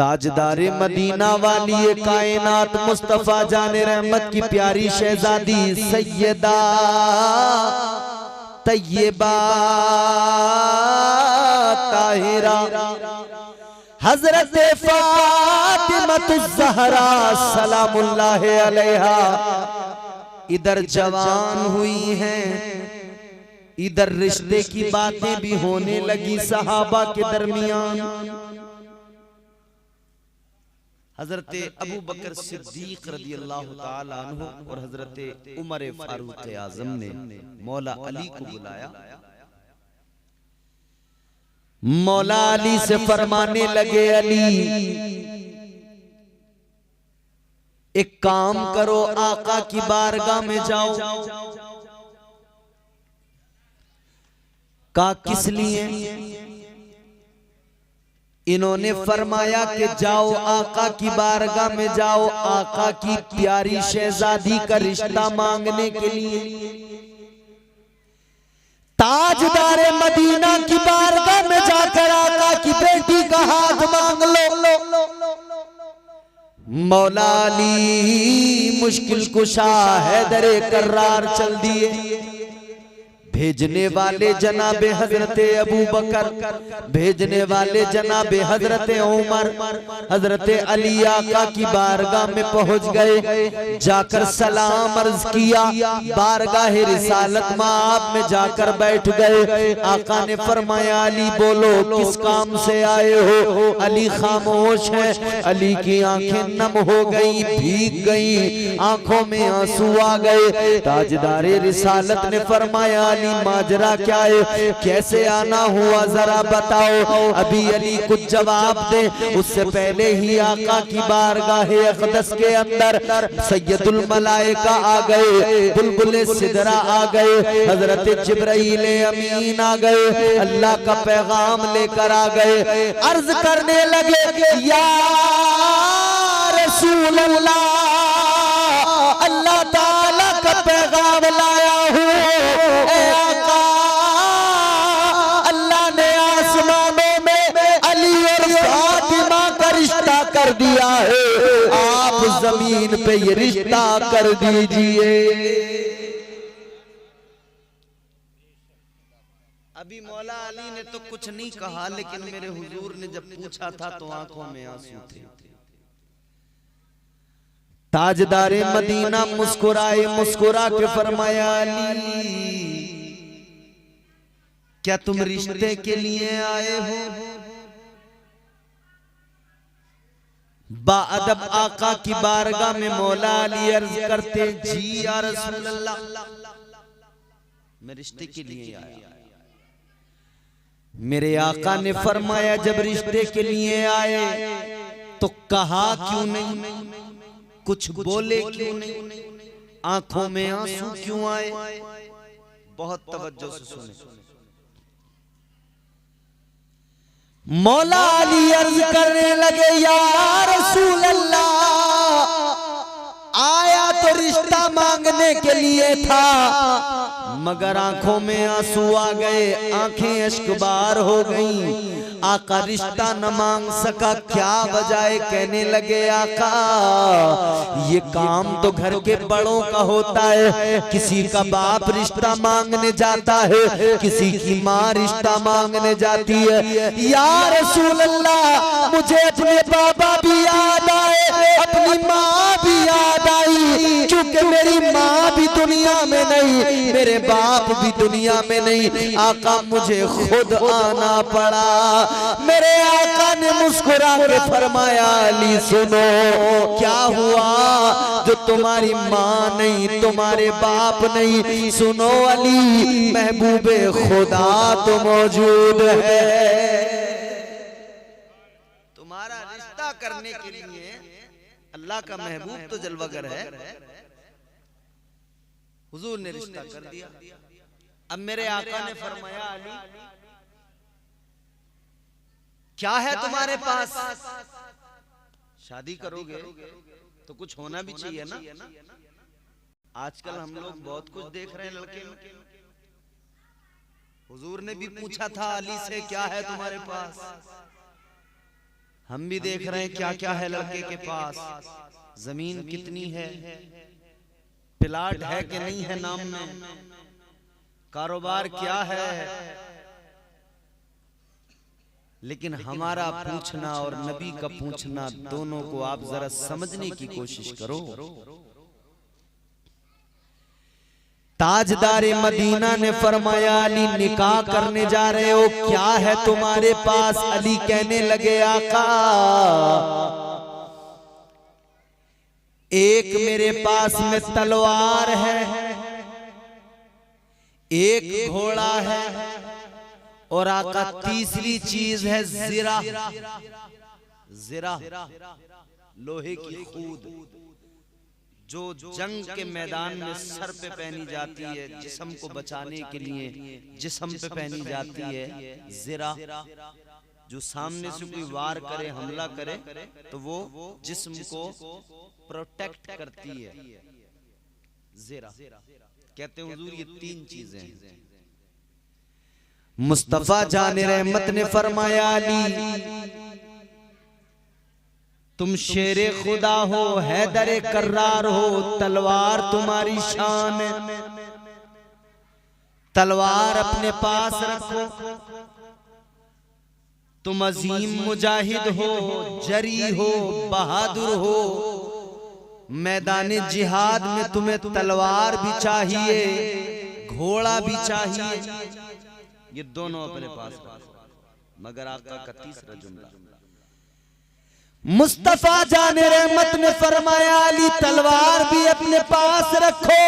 ताजदारे Medina वाली ये कायनात मुस्तफा जाने रहमत की प्यारी शहजादी सैयदा तैयबा ताहिरा हजरत फातिमतुज़ ज़हरा सलामुल्लाह अलैहा इधर जवान हुई हैं, इधर रिश्ते की बातें भी होने लगी सहाबा के दरमियान। हजरत अबू बकर सिद्दीक रज़ियल्लाहु ताला अन्हु और हजरत उमर फारूक आज़म ने मौला अली को बुलाया। मौला अली से फरमाने लगे, अली एक काम करो, आका की बारगाह में जाओ। का किस लिए? इन्होंने फरमाया कि जाओ आका की बारगाह में जाओ, आका की प्यारी शहजादी का रिश्ता मांगने के लिए। ताजदारे मदीना की बारगाह में जाकर आका की बेटी का हाथ मांग लो। मौला अली मुश्किल कुशा हैदरे कर्रार चल दिए। भेजने वाले जनाबे हजरते अबू बकर, भेजने वाले जनाबे हजरते उमर, हजरते अली आका की बारगाह में पहुंच गए। जाकर सलाम अर्ज किया, बारगाह रिसालत माब में जाकर बैठ गए। आका ने फरमाया, अली बोलो किस काम से आए हो? अली खामोश है। अली की आंखें नम हो गई, भीग गई, आंखों में आंसू आ गए। ताजदारे रिसालत ने फरमाया, अली माजरा क्या है, कैसे आना हुआ जरा बताओ। अभी अली कुछ जवाब दे, उससे पहले ही आका की बारगाह अक़दस के अंदर सैयदुल मलाइका आ गए, बुलबुल सिदरा आ गए, हजरत जिब्राइल अमीन आ गए, अल्लाह का पैगाम लेकर आ गए। अर्ज करने लगे, या रसूल अल्लाह, अल्लाह ताला का पैगाम लाया हूँ। कर दिया है, आप जमीन पे ये रिश्ता कर दीजिए। अभी मौला अली ने तो कुछ नहीं कहा, लेकिन मेरे हुजूर ने जब पूछा था तो आंखों में आंसू थे। ताजदारे मदीना मुस्कुराए, मुस्कुरा के फरमाया, अली क्या तुम रिश्ते के लिए आए हो? बाअदब आका की बारगाह में मौला अली अर्ज करते, जी या रसूल अल्लाह, मैं रिश्ते के लिए आया। मेरे आका ने फरमाया, जब रिश्ते के लिए आए तो कहा क्यों नहीं, कुछ बोले क्यों नहीं, आंखों में आंसू क्यों आए? बहुत तवज्जो से सुने। मौला अली अर्ज करने लगे, या रसूल अल्लाह, आया तो रिश्ता मांगने के लिए था, मगर आंखों में आंसू आ गए, आंखें अश्कबार हो गईं। आका रिश्ता न मांग सका, क्या बजाए? कहने लगे, आका ये काम तो घर के बड़ों का होता है। किसी का बाप रिश्ता मांगने जाता है, किसी की माँ रिश्ता मांगने जाती है। या रसूल अल्लाह, मुझे अपने बाबा भी याद आए, अपनी माँ भी याद आई, क्योंकि मेरी माँ भी दुनिया में नहीं, मेरे बाप भी दुनिया में नहीं। आका मुझे खुद आना पड़ा। मेरे आका ने मुस्कुरा के फरमाया, अली सुनो, क्या हुआ जो तुम्हारी माँ नहीं, तुम्हारे बाप नहीं? सुनो अली, महबूबे खुदा तो मौजूद है। तुम्हारा रिश्ता करने के लिए अल्लाह का महबूब तो जलवागर है। हुजूर ने रिश्ता कर दिया। अब मेरे आका ने फरमाया, अली क्या है तुम्हारे पास? शादी करोगे तो कुछ होना भी चाहिए ना। आजकल हम लोग बहुत कुछ देख रहे हैं लड़के में। हुजूर ने भी पूछा था अली से, क्या है तुम्हारे पास? हम भी देख रहे हैं क्या क्या है लड़के के पास, जमीन कितनी है, प्लाट है कि नहीं है नाम में, कारोबार क्या है। लेकिन हमारा पूछना और नबी का पूछना दोनों को आप जरा समझने की कोशिश करो। ताजदारे मदीना ने फरमाया अली निकाह करने जा रहे हो, क्या है तुम्हारे पास? अली कहने लगे आका एक मेरे पास में तलवार है, एक घोड़ा है, और आका तीसरी चीज है जिरा। जिरा लोहे की खूद जो जंग के मैदान में सर पे पहनी जाती है, जिस्म को बचाने के लिए जिस्म पे पहनी जाती है। जिरा जो सामने से कोई वार करे, हमला करे तो वो जिस्म को प्रोटेक्ट करती है। जिरा कहते हैं हुजूर ये तीन चीजें हैं। मुस्तफा जाने रहमत ने फरमाया अली तुम शेरे खुदा हो, हैदरे कर्रार हो, तलवार तुम्हारी शान है, तलवार अपने पास रखो। तुम अजीम मुजाहिद हो, जरी हो, बहादुर हो, मैदान जिहाद में तुम्हें तलवार भी चाहिए, घोड़ा भी चाहिए, ये दोनों अपने पास रखो। मगर आका का तीसरा जुमला मुस्तफा जाने रहमत ने फरमाया अली तलवार भी अपने पास रखो,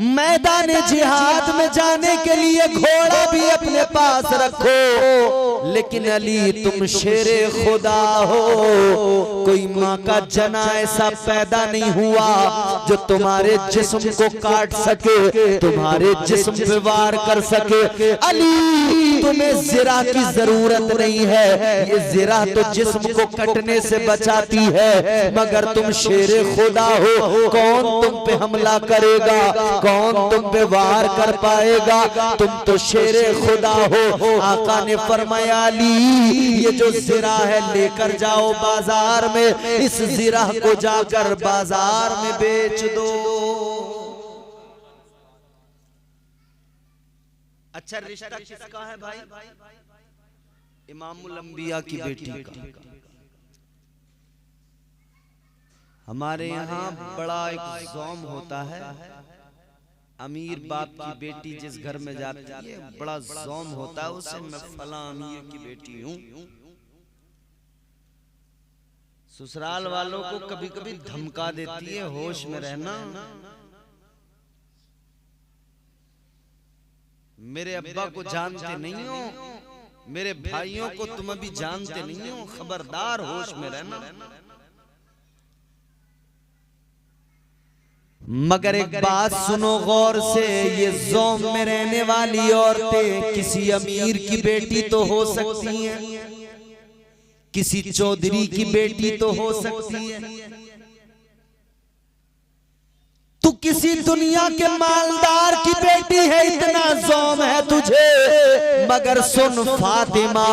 मैदान जिहाद में जाने के लिए घोड़ा भी अपने पास रखो। लेकिन अली तुम शेरे खुदा हो, कोई माँ का जना ऐसा पैदा नहीं हुआ जो तुम्हारे जिस्म को काट सके, तुम्हारे जिस्म पे वार कर सके। अली तुम्हें जिरा की जरूरत नहीं है, ये जिरा तो जिस्म को कटने से बचाती है, मगर तुम शेरे खुदा हो, कौन तुम पे हमला करेगा, कौन तुम पे वार कर पाएगा? तुम तो शेरे खुदा हो। आका ने फरमाया अली ये जो जिरा है लेकर जाओ बाजार में, इस जिरा को जाकर बाजार में बेच दो। अच्छा रिश्ता किसका है भाई? इमामुल अंबिया की बेटी का। हमारे यहाँ बड़ा एक ज़ौम होता है, अमीर बाप की बेटी जिस घर में जाती है बड़ा ज़ौम होता है उसे, मैं फला अमीर की बेटी हूँ। ससुराल वालों को कभी कभी धमका देती है, होश में रहना, मेरे अब्बा को जानते नहीं हो, मेरे भाइयों को तुम अभी जानते नहीं हो, खबरदार होश में रहना। मगर एक बात सुनो गौर से, ये ज़ौम में रहने वाली औरतें किसी अमीर की बेटी तो हो सकती हैं, किसी चौधरी की बेटी तो हो सकती है, तू किसी दुनिया के मालदार की बेटी है, इतना ज़ौम है तुझे। मगर सुन फातिमा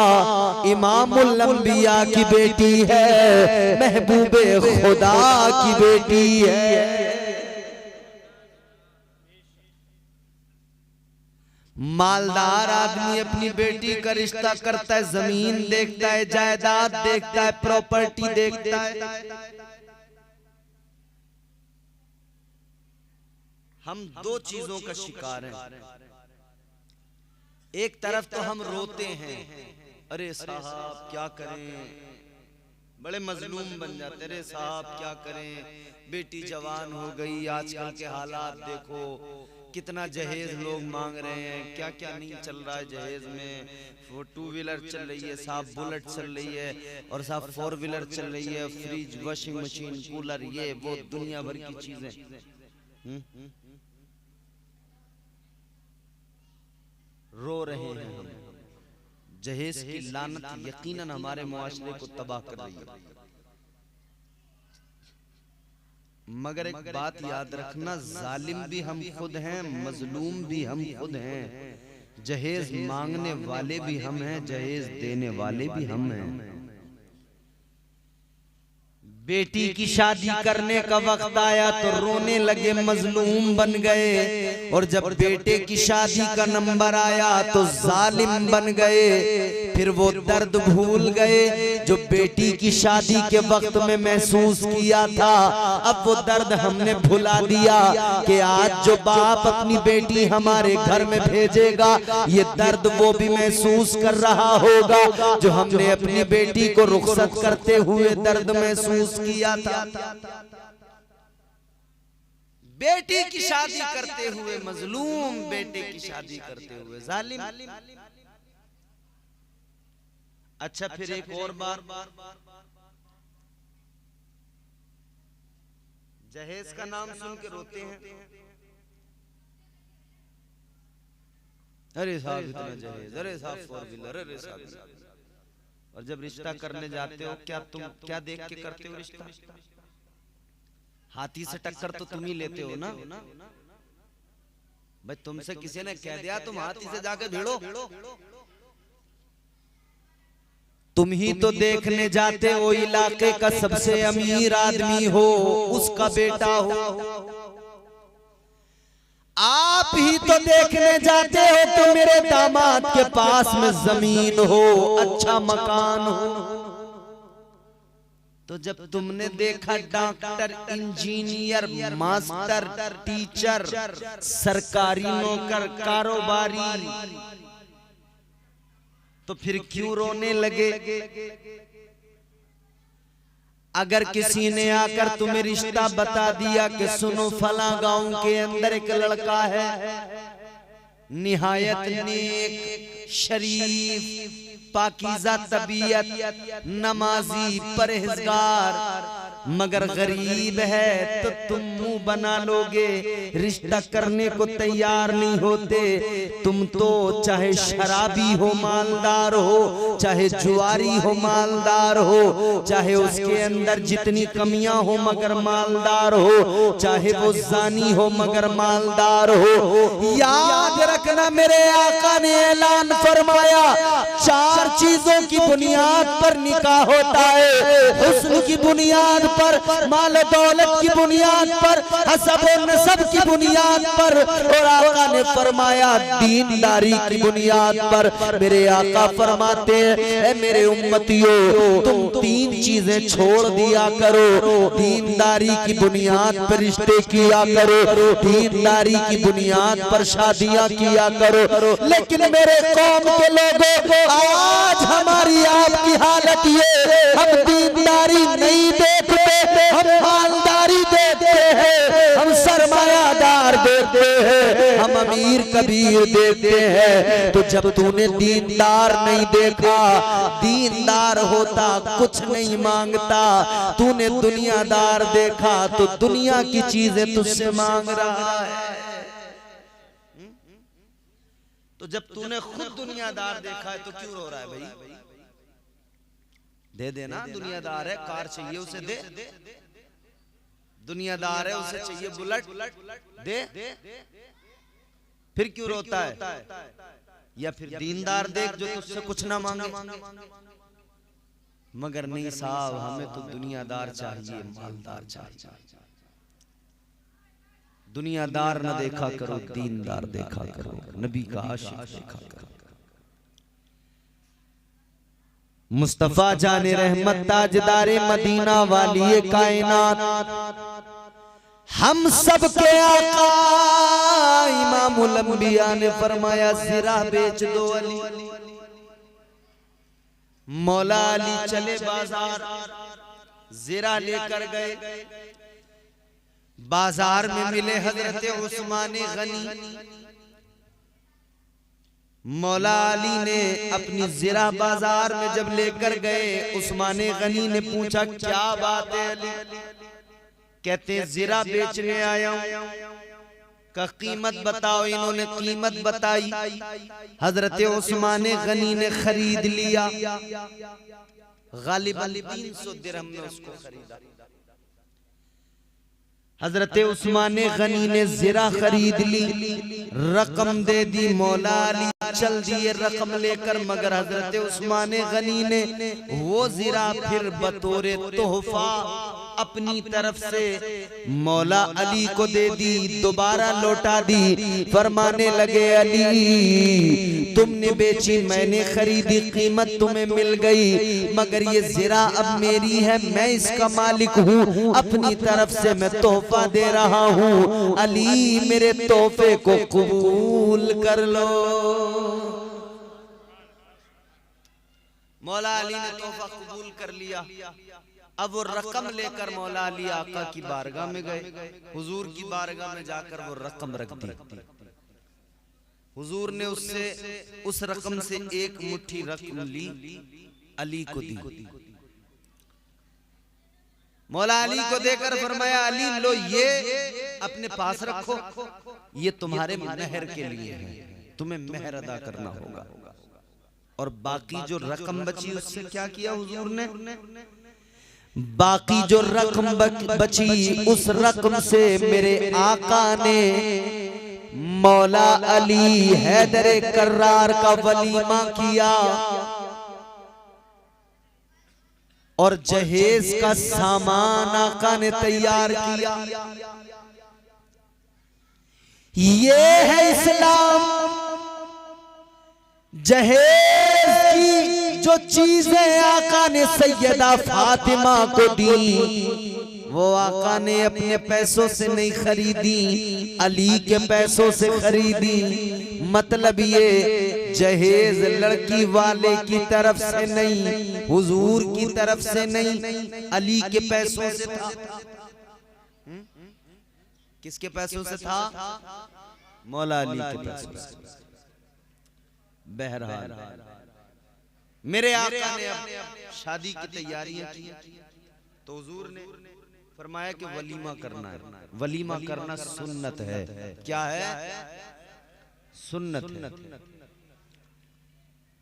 इमामुल अंबिया की बेटी है, महबूबे खुदा की बेटी है। मालदार आदमी अपनी बेटी का रिश्ता करता है, जमीन देखता है, जायदाद देखता है, प्रॉपर्टी देखता है। हम दो चीजों का शिकार हैं। एक तरफ तो हम रोते हैं, अरे साहब क्या करें, बड़े मजलूम बन जाते, अरे साहब क्या करें, बेटी जवान हो गई, आजकल के हालात देखो, कितना जहेज लोग मांग रहे हैं, क्या क्या नहीं चल रहा है जहेज में। वो 2 व्हीलर चल रही है साहब, बुलेट चल रही है, और साहब 4 व्हीलर चल रही है, फ्रिज, वॉशिंग मशीन, कूलर, ये वो दुनिया भर की चीजें। रो रहे हैं हम। जहेज की लानत यकीनन हमारे मुआशरे को तबाह कर रही है। मगर एक बात याद रखना, जालिम भी हम खुद हैं, मजलूम भी हम खुद हैं, जहेज मांगने वाले भी हम हैं, जहेज देने वाले भी हम हैं। बेटी की शादी करने का वक्त आया तो रोने लगे, मजलूम बन गए। और जब बेटे की शादी का नंबर आया तो जालिम बन गए। फिर वो दर्द भूल गए जो बेटी की शादी के वक्त में महसूस किया था। अब वो दर्द हमने भुला दिया कि आज जो बाप अपनी बेटी हमारे घर में भेजेगा, ये दर्द वो भी महसूस कर रहा होगा जो हमने अपनी बेटी को रुखसत करते हुए दर्द महसूस किया था। बेटी की शादी करते हुए मजलूम, बेटे की शादी करते हुए जालिम। अच्छा, फिर एक और बार जहेज का नाम सुन के रोते हैं। अरे साहब इतना जहेज, अरे साहब फोर व्हीलर, अरे साहब। और जब रिश्ता करने जाते हो क्या तुम क्या देख के करते हो रिश्ता? हाथी से टक्कर तो तुम ही लेते हो ना भाई। तुमसे किसी ने कह दिया तुम हाथी से जाके भिड़ो, तुम ही तो देखने जाते हो इलाके का सबसे अमीर आदमी हो, उसका बेटा हो। आप ही तो देखने जाते हो तो मेरे दामाद के पास में जमीन हो, अच्छा मकान हो। तो जब तुमने देखा डॉक्टर, इंजीनियर, मास्टर, टीचर, सरकारी नौकर, कारोबारी, तो फिर क्यों रोने लगे? अगर किसी ने आकर तुम्हें रिश्ता बता दिया कि सुनो फला गांव के अंदर एक लड़का है, निहायत नेक, शरीफ, पाकीज़ा तबीयत, नमाजी, परहेजगार, मगर गरीब है, तो तुम मुंह बना लोगे, रिश्ता करने को तैयार नहीं होते। तुम तो चाहे शराबी हो मालदार हो, चाहे जुआरी हो मालदार हो, चाहे उसके अंदर जितनी कमियां हो मगर मालदार हो, चाहे वो जानी हो मगर मालदार हो। याद रखना मेरे आका ने ऐलान फरमाया, 4 चीजों की बुनियाद पर निकाह होता है। हुस्न की बुनियाद पर, माल दौलत की बुनियाद पर, हसब और नसब की बुनियाद पर, और आका ने फरमाया दीनदारी की बुनियाद पर। मेरे आका फरमाते हैं मेरे उम्मतियों, तुम 3 चीजें छोड़ दिया करो। दीनदारी की बुनियाद पर रिश्ते किया करो, दीनदारी की बुनियाद पर शादियां किया करो। लेकिन मेरे कौम के लोगों, आज हमारी आपकी हालत ये, हम दीनदारी नहीं देखते, हम मालदारी देखते हैं, हम सरमायादार देखते हैं, हम अमीर कबीर देखते हैं। तो जब तूने दीनदार नहीं देखा, दीनदार होता कुछ नहीं मांगता, तूने दुनियादार देखा तो दुनिया की चीजें तुझसे मांग रहा है। तो जब तूने खुद दुनियादार देखा है तो क्यों रो रहा है भाई? दे देना, दुनियादार है, कार चाहिए उसे दे, दुनियादार है उसे चाहिए बुलेट, दे। फिर क्यों रोता है? या फिर दीनदार देख जो तुझसे कुछ ना मांगे। मगर नहीं साहब, हमें तो दुनियादार चाहिए, मालदार चाहिए। दुनियादार न देखा करो, दीनदार देखा करो, नबी का आशिक देखा करो। मुस्तफा जाने रहमत ताजदारे मदीना वाली कायनात, हम सब के आका इमामुल अंबिया ने फरमाया ज़रा बेच दो अली। मौला अली चले बाजार, ज़रा लेकर गए। बाजार में मिले हजरत उस्मान गनी। मौला अली ने अपनी ज़रा बाजार में जब लेकर गए, उस्मान गनी ने पूछा क्या बात है अली? कहते ज़रा बेचने आया हूं, का कीमत बताओ। इन्होंने कीमत बताई, हजरत उस्मान गनी ने खरीद लिया। गालिबन 300 दिरहम में उसको खरीदा। हजरत उस्मान गनी ने ज़रा खरीद ली, रकम दे दी, मौला अली चल दिए रकम लेकर, मगर हजरत उस्मान गनी ने वो ज़रा फिर बतौरे तोहफा अपनी तरफ से मौला अली को दे दी, दोबारा लौटा दी। फरमाने लगे अली तुमने बेची, मैंने खरीदी, कीमत तुम्हें मिल गई, मगर ये ज़रा अब मेरी है, मैं इसका मालिक हूँ, अपनी तरफ से मैं तोहफा दे रहा हूँ, अली मेरे तोहफे को कबूल कर लो। मौला अली ने तोहफा कबूल कर लिया। अब वो रकम लेकर मौला अली आका की बारगाह में गए, हुजूर की बारगाह में जाकर वो रकम रख दी। हुजूर ने उससे उस रकम से एक मुट्ठी रकम ली, अली को दी। मौला अली को देकर फरमाया अली लो ये अपने पास रखो, ये तुम्हारे मेहर के लिए है, तुम्हें मेहर अदा करना होगा। और बाकी जो रकम बची उससे क्या किया हुजूर ने? बाकी जो रकम बची उस रकम से मेरे आका ने मौला अली हैदर कर्रार का वलीमा किया और जहेज का सामान आका ने तैयार किया। ये है इस्लाम। जहेज की जो चीजें आका ने सैयदा फातिमा को दी, वो आका ने अपने पैसों से नहीं खरीदी, अली के पैसों से खरीदी। मतलब ये जहेज लड़की वाले की तरफ से नहीं, हुजूर की तरफ से नहीं, अली के पैसों से था। किसके पैसों से था? मौला अली के पैसों से। बहरहाल मेरे आका ने अब शादी की तैयारियां की, तो हुजूर ने फरमाया कि वलीमा करना है। वलीमा करना सुन्नत है। क्या है? सुन्नत है।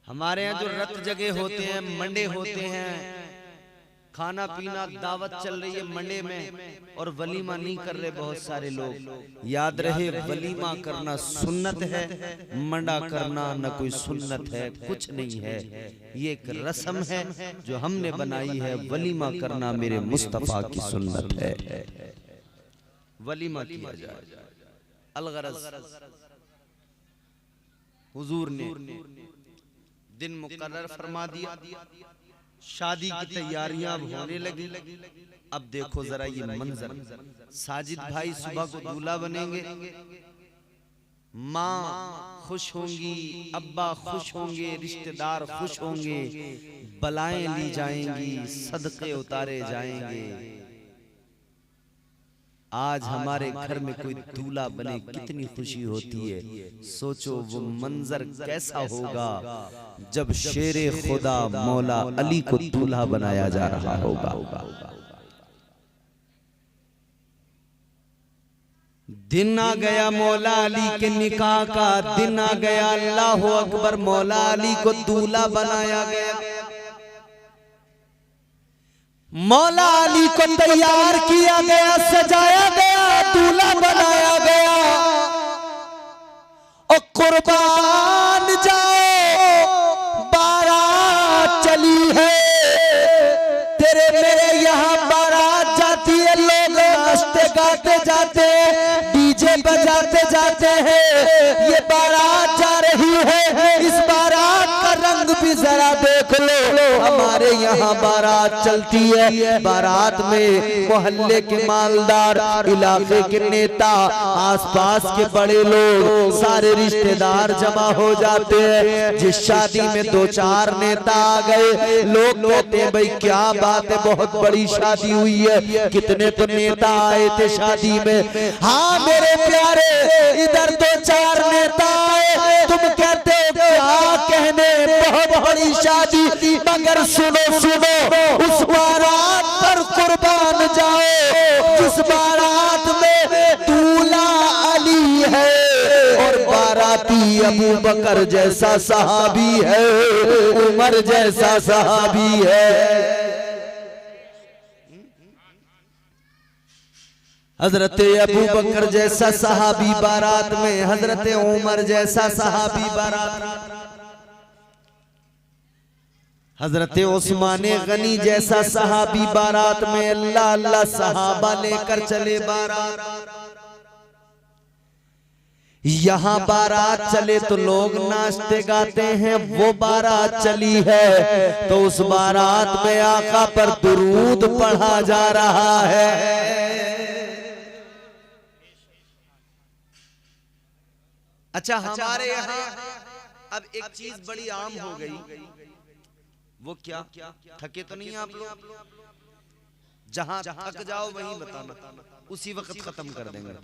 हमारे यहाँ जो रत जगे होते हैं, मंडे होते हैं, खाना पीना दावत चल रही है मंडे में और वलीमा नहीं कर रहे बहुत सारे लोग। याद रहे वलीमा करना सुन्नत है, मंडा करना न कोई सुन्नत है, कुछ नहीं है। ये एक रस्म है जो हमने बनाई है। वलीमा करना मेरे मुस्तफा की सुन्नत है। वलीमा किया जाए। अलगरज हुजूर ने दिन मुकर्रर फरमा दिया, शादी की तैयारियां होने लगी। अब देखो जरा ये मंजर, साजिद भाई सुबह को दूल्हा बनेंगे, माँ खुश होंगी, अब्बा खुश होंगे, रिश्तेदार खुश होंगे, बलाएं ली जाएंगी, सदके उतारे जाएंगे। आज हमारे घर में कोई दूल्हा बने कितनी खुशी होती है। सोचो वो मंजर कैसा होगा जब शेरे खुदा मौला अली को दूल्हा बनाया जा रहा होगा। दिन आ गया मौला अली के निकाह का, दिन आ गया। अल्लाह अकबर। मौला अली को दूल्हा बनाया गया। मौला अली को तैयार किया गया, सजाया गया, दूल्हा बनाया गया। और कुर्बान जाओ, बारात चली है, तेरे मेरे यहाँ बारात जाती है। लोग नाचते गाते जाते हैं, डीजे बजाते जाते हैं। ये बारात जा रही है, इस बारात का रंग भी जरा देख लो। हमारे यहाँ बारात चलती है, बारात में मोहल्ले के मालदार, इलाके के नेता, आसपास के बड़े लोग, सारे रिश्तेदार जमा हो जाते हैं। जिस शादी में 2-4 नेता आ गए, लोग कहते हैं भाई क्या बात है, बहुत बड़ी शादी हुई है, कितने तो नेता आए थे शादी में। हाँ मेरे प्यारे, इधर 2-4 नेता आए, तुम कहते हो क्या कहने, बहुत बड़ी शादी। मगर सुनो सुनो, उस बारात पर कुर्बान जाओ जिस बारात में दूल्हा अली है और बाराती अबू बकर जैसा सहाबी है, उमर जैसा सहाबी है। हजरत अबू बकर जैसा सहाबी बारात में, हजरत उमर जैसा सहाबी बारात में, हजरत उस्मान गनी जैसा सहाबी बारात में। अल्लाह अल्लाह सहाबा लेकर चले बारात। यहाँ बारात चले तो लोग नाचते गाते हैं, वो बारात चली है तो उस बारात में आका पर दुरूद पढ़ा जा रहा है। अच्छा, हमारे यहाँ अब एक चीज बड़ी आम हो गई, वो क्या? थके तो नहीं आप लोग? जहां थक जाओ वहीं बताना, उसी वक्त खत्म कर देंगे,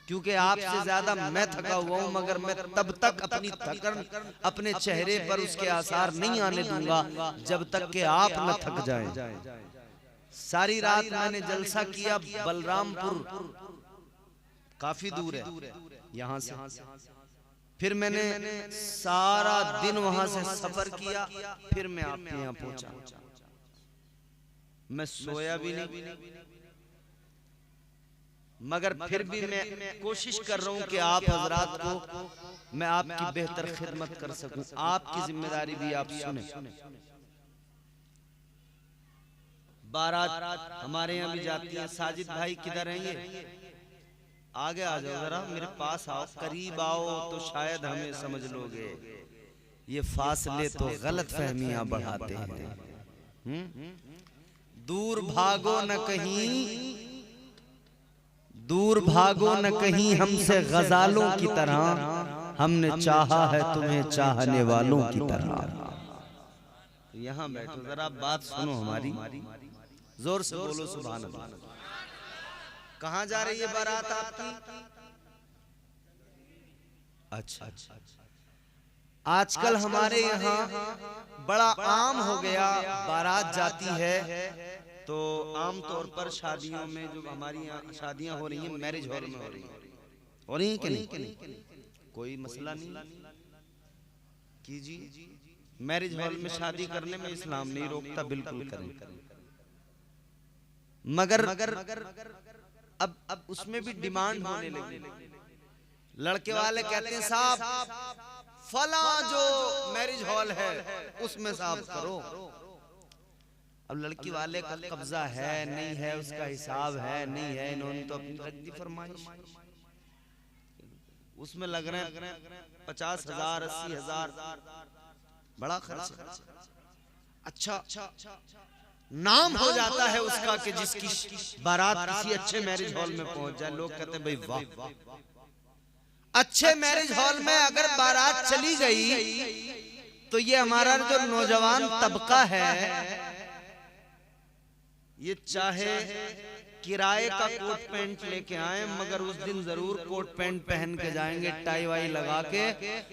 क्योंकि आपसे ज्यादा मैं थका हुआ हूं, मगर मैं तब तक अपनी थकन अपने चेहरे पर उसके आसार नहीं आने दूंगा जब तक कि आप न थक जाएं। सारी रात मैंने जलसा किया, बलरामपुर काफी दूर है यहाँ से, फिर मैंने सारा दिन वहां से सफर किया, फिर मैं आपके यहाँ पहुंचा। मैं सोया भी नहीं, मगर फिर भी मैं कोशिश कर रहा हूं कि आप हजरात को मैं आपकी बेहतर खिदमत कर सकूं। आपकी जिम्मेदारी भी आप सुने। बारात हमारे यहाँ भी जाती है। साजिद भाई किधर हैं? ये आगे आ जाओ, जरा मेरे पास आओ, करीब आओ तो शायद हमें समझ लोगे। ये फासले तो गलत फहमियां बढ़ाते हैं। दूर भागो न कहीं, दूर भागो न कहीं हमसे गजालों की तरह, हमने चाहा है तुम्हें चाहने वालों की तरह। यहाँ बैठो, जरा बात सुनो हमारी, जोर से बोलो सुभान अल्लाह। कहाँ जा रही है बारात आपकी? अच्छा, आजकल हमारे यहाँ बड़ा आम हो गया, बारात जाती है तो आमतौर पर शादियों में, जो हमारी यहाँ शादियां हो रही हैं मैरिज हॉल में हो रही हैं कि नहीं? कोई मसला नहीं कीजिए, मैरिज हॉल में शादी करने में इस्लाम नहीं रोकता, बिल्कुल करें। मगर अब उसमें भी डिमांड होने लगी। लड़के वाले कहते हैं साहब फला जो मैरिज हॉल है उसमें साहब करो। अब लड़की वाले का कब्जा है नहीं है, उसका हिसाब है नहीं है, इन्होंने तो अपनी रख दी फरमाइश, उसमें लग रहे हैं 50,000 80,000, बड़ा खर्च। अच्छा, नाम हो जाता है उसका कि जिसकी बारात किसी अच्छे मैरिज हॉल में पहुंच जाए, लोग कहते हैं भाई वाह, अच्छे मैरिज हॉल में अगर बारात चली गई तो ये हमारा जो नौजवान तबका है, ये चाहे किराए का कोट पैंट लेके आए, मगर उस दिन जरूर कोट पैंट पहन के जाएंगे, टाई वाई लगा के,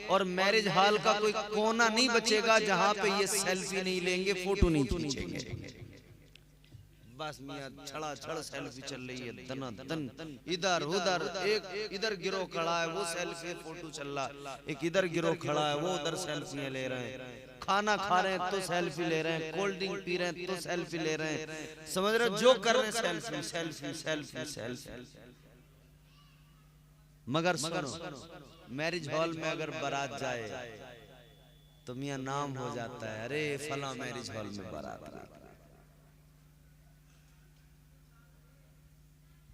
और मैरिज हॉल का कोई कोना नहीं बचेगा जहां पे ये सेल्फी नहीं लेंगे, फोटो नहीं खींचेंगे। बस मियां छड़ा छड़ सेल्फी चल रही है, दना दन, इधर उधर, एक इधर गिरोह खड़ा है वो सेल्फी फोटो चल रहा, एक इधर गिरोह खड़ा है वो उधर सेल्फियां ले रहे हैं, खाना खा रहे हैं तो सेल्फी ले रहे हैं, कोल्ड ड्रिंक पी रहे हैं तो सेल्फी ले रहे हैं, समझ रहे जो कर रहे हैं सेल्फी सेल्फी सेल्फी सेल्फी। मगर सुनो, मैरिज हॉल में अगर बारात जाए तो मियां नाम हो जाता है, अरे फला मैरिज हॉल में बारात गई।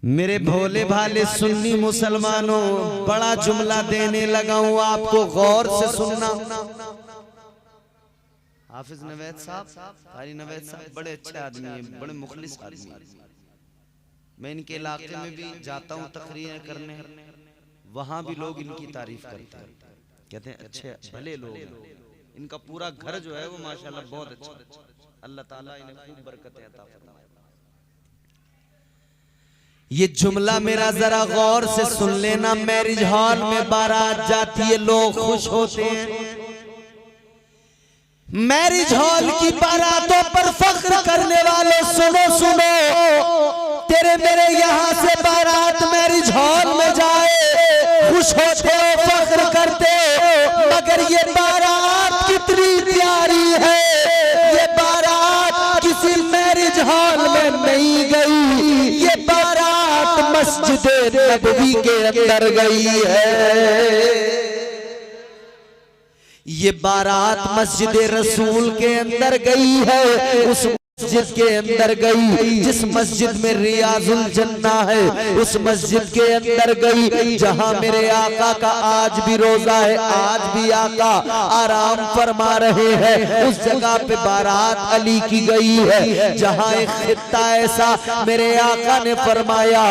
मेरे भोले भाले सुन्नी मुसलमानों, बड़ा जुमला देने लगा हूं आपको, गौर से सुनना। हाफिज नवेद साहब, कारी नवेद साहब बड़े अच्छे आदमी हैं, बड़े मुखलिस आदमी हैं। मैं इनके इलाके में भी जाता हूं तकरीरें करने, वहां भी लोग इनकी तारीफ करते हैं, कहते हैं अच्छे भले लोग हैं। इनका पूरा घर जो है वो माशाल्लाह बहुत अच्छा, अल्लाह ताला इन्हें खूब बरकतें अता फरमाए। ये जुमला मेरा जरा गौर से सुन लेना। मैरिज हॉल में बारात जाती है, लोग खुश होते हैं। मैरिज हॉल की बारातों पर फख्र करने वाले सुनो सुनो, तेरे मेरे यहाँ से बारात मैरिज हॉल में जाए, खुश होते हो, फख्र करते हो, मगर ये बारात कितनी प्यारी है, ये बारात किसी मैरिज हॉल में नहीं गई, ये बारात मस्जिद नबवी के अंदर गई है। ये बारात मस्जिद रसूल के अंदर गई है, उस मस्जिद के अंदर गई जिस मस्जिद में रियाजुल जन्ना है, उस मस्जिद के अंदर गई जहां मेरे आका का आज भी रोजा है, आज भी आका आराम फरमा रहे हैं। उस जगह पे बारात अली की गई है, जहां एक खित्ता ऐसा मेरे आका ने फरमाया,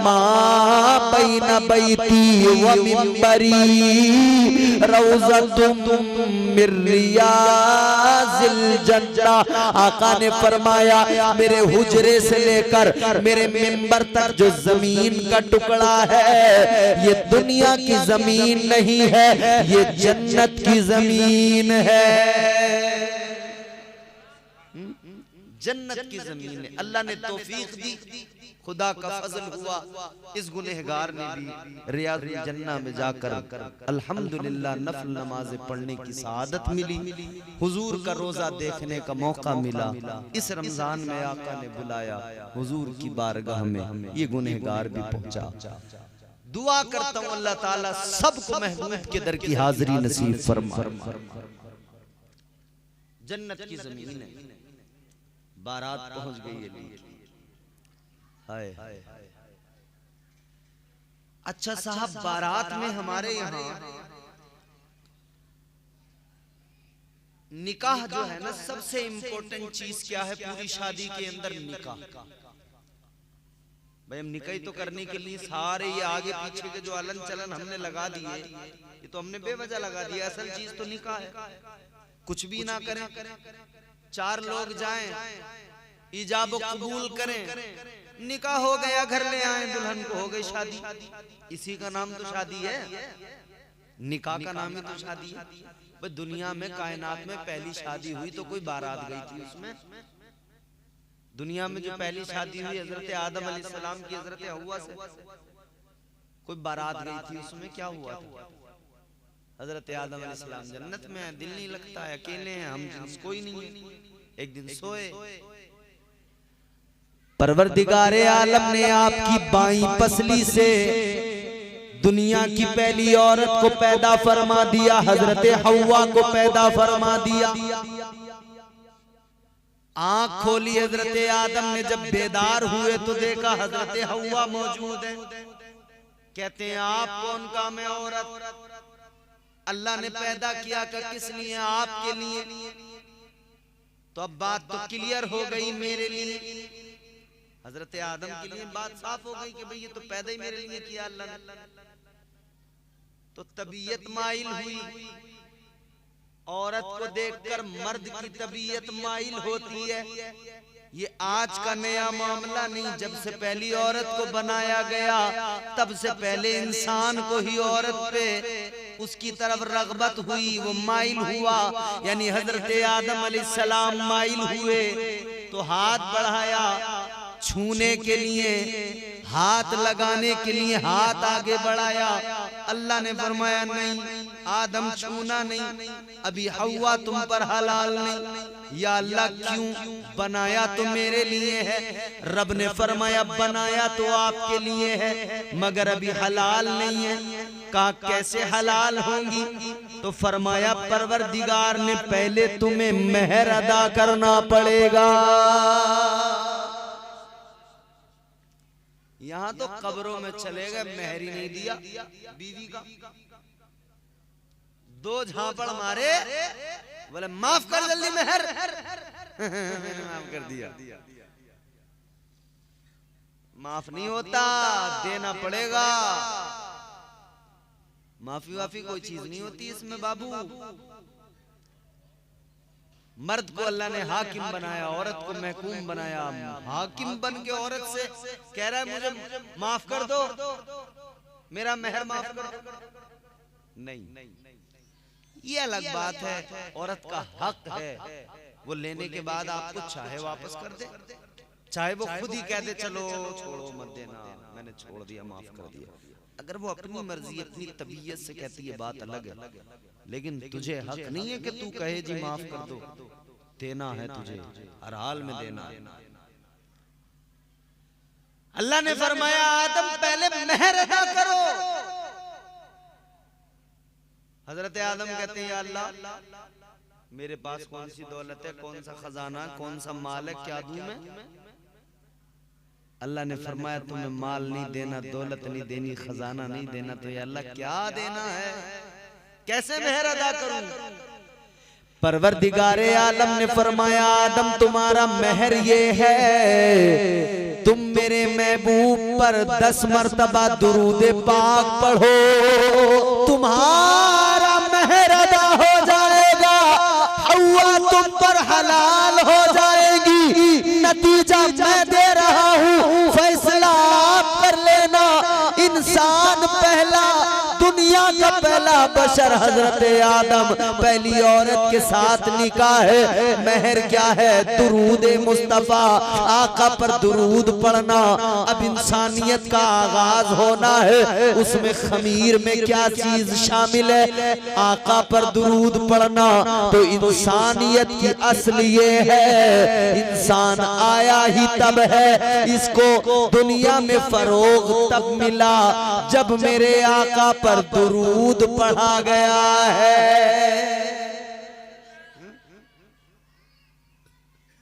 मां बैना बैती व मिंबरी रौज़तुम मिन रियाज़िल जन्ना। आका ने फरमाया मेरे हुजरे से लेकर मेरे मिंबर तक जो जमीन का टुकड़ा है, ये दुनिया की जमीन नहीं है, ये जन्नत की जमीन है। जन्नत की जमीन है। अल्लाह ने तौफीक दी, खुदा का फजल हुआ, इस गुनहगार ने भी रियाजुल जन्ना में जाकर अल्हम्दुलिल्लाह नफल नमाज़ें पढ़ने की सआदत मिली, हुजूर का रोजा देखने का मौका मिला। इस रमजान में आका ने बुलाया, हुजूर की बारगाह में ये गुनहगार भी पहुंचा। दुआ करता हूं अल्लाह ताला सबको महबूब के दर की हाजिरी नसीब फरमाए। जन्नत की जमीन है, बारात पहुंच गई है। हाय अच्छा साहब, बारात में हमारे यहाँ निकाह जो है ना, सबसे इंपॉर्टेंट चीज क्या है पूरी शादी के अंदर? निकाह। भाई हम निकाह तो करने के लिए सारे ये आगे पीछे के जो अलन चलन हमने लगा दिए, ये तो हमने बेवजह लगा दिया। असल चीज तो निकाह है। कुछ भी ना करें, चार लोग जाएं, इजाब कबूल करें, निकाह हो गया, घर ले आए, दुल्हन को हो गई शादी। इसी का नाम तो शादी है, निकाह का नाम ही तो शादी है। भाई दुनिया में कायनात में पहली शादी हुई तो कोई बारात गई थी उसमें? दुनिया में जो पहली शादी हुई हजरत आदम अलैहिस्सलाम की हजरत हव्वा से, कोई बारात गई थी उसमें? क्या हुआ था? हजरत आदम अलैहिस्सलाम जन्नत में है, दिल नहीं लगता है, अकेले हैं हम, कोई नहीं है। एक दिन सोए, परवरदिगारे आलम ने आपकी बाईं पसली से दुनिया की पहली औरत को पैदा फरमा दिया, हजरत हव्वा को पैदा फरमा दिया। आंख खोली हजरत आदम ने, जब बेदार हुए तो देखा हजरत हव्वा मौजूद है। कहते हैं आप कौन काम है? औरत। अल्लाह ने पैदा किया कर किस लिए? आपके लिए। तो अब बात तो क्लियर हो गई मेरे लिए, हजरत आदम के लिए बात साफ हो गई कि भाई ये तो पैदा ही मेरे लिए किया अल्लाह ने। तो तबीयत माइल हुई, औरत को देखकर मर्द की तबीयत माइल होती है। ये आज का नया मामला नहीं, जब से पहली औरत को बनाया गया तब से पहले इंसान को ही औरत पे उसकी तरफ रगबत हुई, वो माइल हुआ। यानी हजरत आदम अलैहिस्सलाम माइल हुए तो हाथ बढ़ाया छूने के लिए, हाथ लगाने के लिए हाथ आगे बढ़ाया। अल्लाह ने फरमाया नहीं, आदम छूना नहीं, अभी हव्वा तुम पर हलाल नहीं। या अल्लाह क्यों? बनाया तो मेरे लिए है। रब ने फरमाया बनाया तो आपके लिए है, मगर अभी हलाल नहीं है। कहा कैसे हलाल होंगी? तो फरमाया परवरदिगार ने पहले तुम्हें मेहर अदा करना पड़ेगा। यहाँ तो कब्रों में चले गए, मेहर ही नहीं दिया बीवी का। दो झापड़ मारे, बोले माफ कर जल्दी मेहर। मैंने माफ कर दिया। माफ नहीं होता, देना पड़ेगा। माफी वाफी कोई चीज नहीं होती इसमें बाबू। मर्द को अल्लाह ने हाकिम बनाया, औरत को महकूम बनाया। हाकिम बन के औरत से कह रहा है मुझे माफ कर दो, मेरा मेहर माफ कर दो। नहीं, ये अलग बात है। औरत का हक है, वो लेने के बाद आपको चाहे वापस कर दे, चाहे वो खुद ही कह दे चलो छोड़ो मत देना, मैंने छोड़ दिया, माफ कर दिया। अगर वो अपनी मर्जी अपनी तबीयत से कहती है बात अलग है, लेकिन तुझे हक नहीं है कि तू कहे जी माफ कर दो। देना है तुझे, हर हाल में देना है। अल्लाह ने फरमाया आदम पहले मेहर अदा करो। हजरत आदम कहते हैं या अल्लाह मेरे पास कौन सी दौलत है, कौन सा खजाना, कौन सा माल है, क्या दूं मैं? अल्लाह ने फरमाया तुम्हें माल नहीं देना, दौलत नहीं देनी, खजाना नहीं देना, तो या अल्लाह क्या देना है, कैसे मेहर अदा करूं? परवरदिगारे आलम ने फरमाया आदम तुम्हारा मेहर ये है तुम मेरे महबूब पर 10 मर्तबा दुरूद पाक पढ़ो, तुम्हारा मेहर अदा हो जाएगा, हव्वा तुम पर हलाल हो जाएगी। नतीजा मैं दे रहा हूँ, फैसला आप कर लेना। इंसान पहला, दुनिया का पहला बशर हजरत आदम, पहली औरत के साथ निकाह है। मेहर क्या है? दुरूद मुस्तफा, आका पर दुरूद पढ़ना। अब इंसानियत का आगाज होना है, उसमें खमीर में क्या चीज शामिल है? आका पर दुरूद पढ़ना। तो इंसानियत की असल ये है, इंसान आया ही तब है, इसको दुनिया में फरोग तब मिला जब मेरे आका पर दुरूद पढ़ा गया है।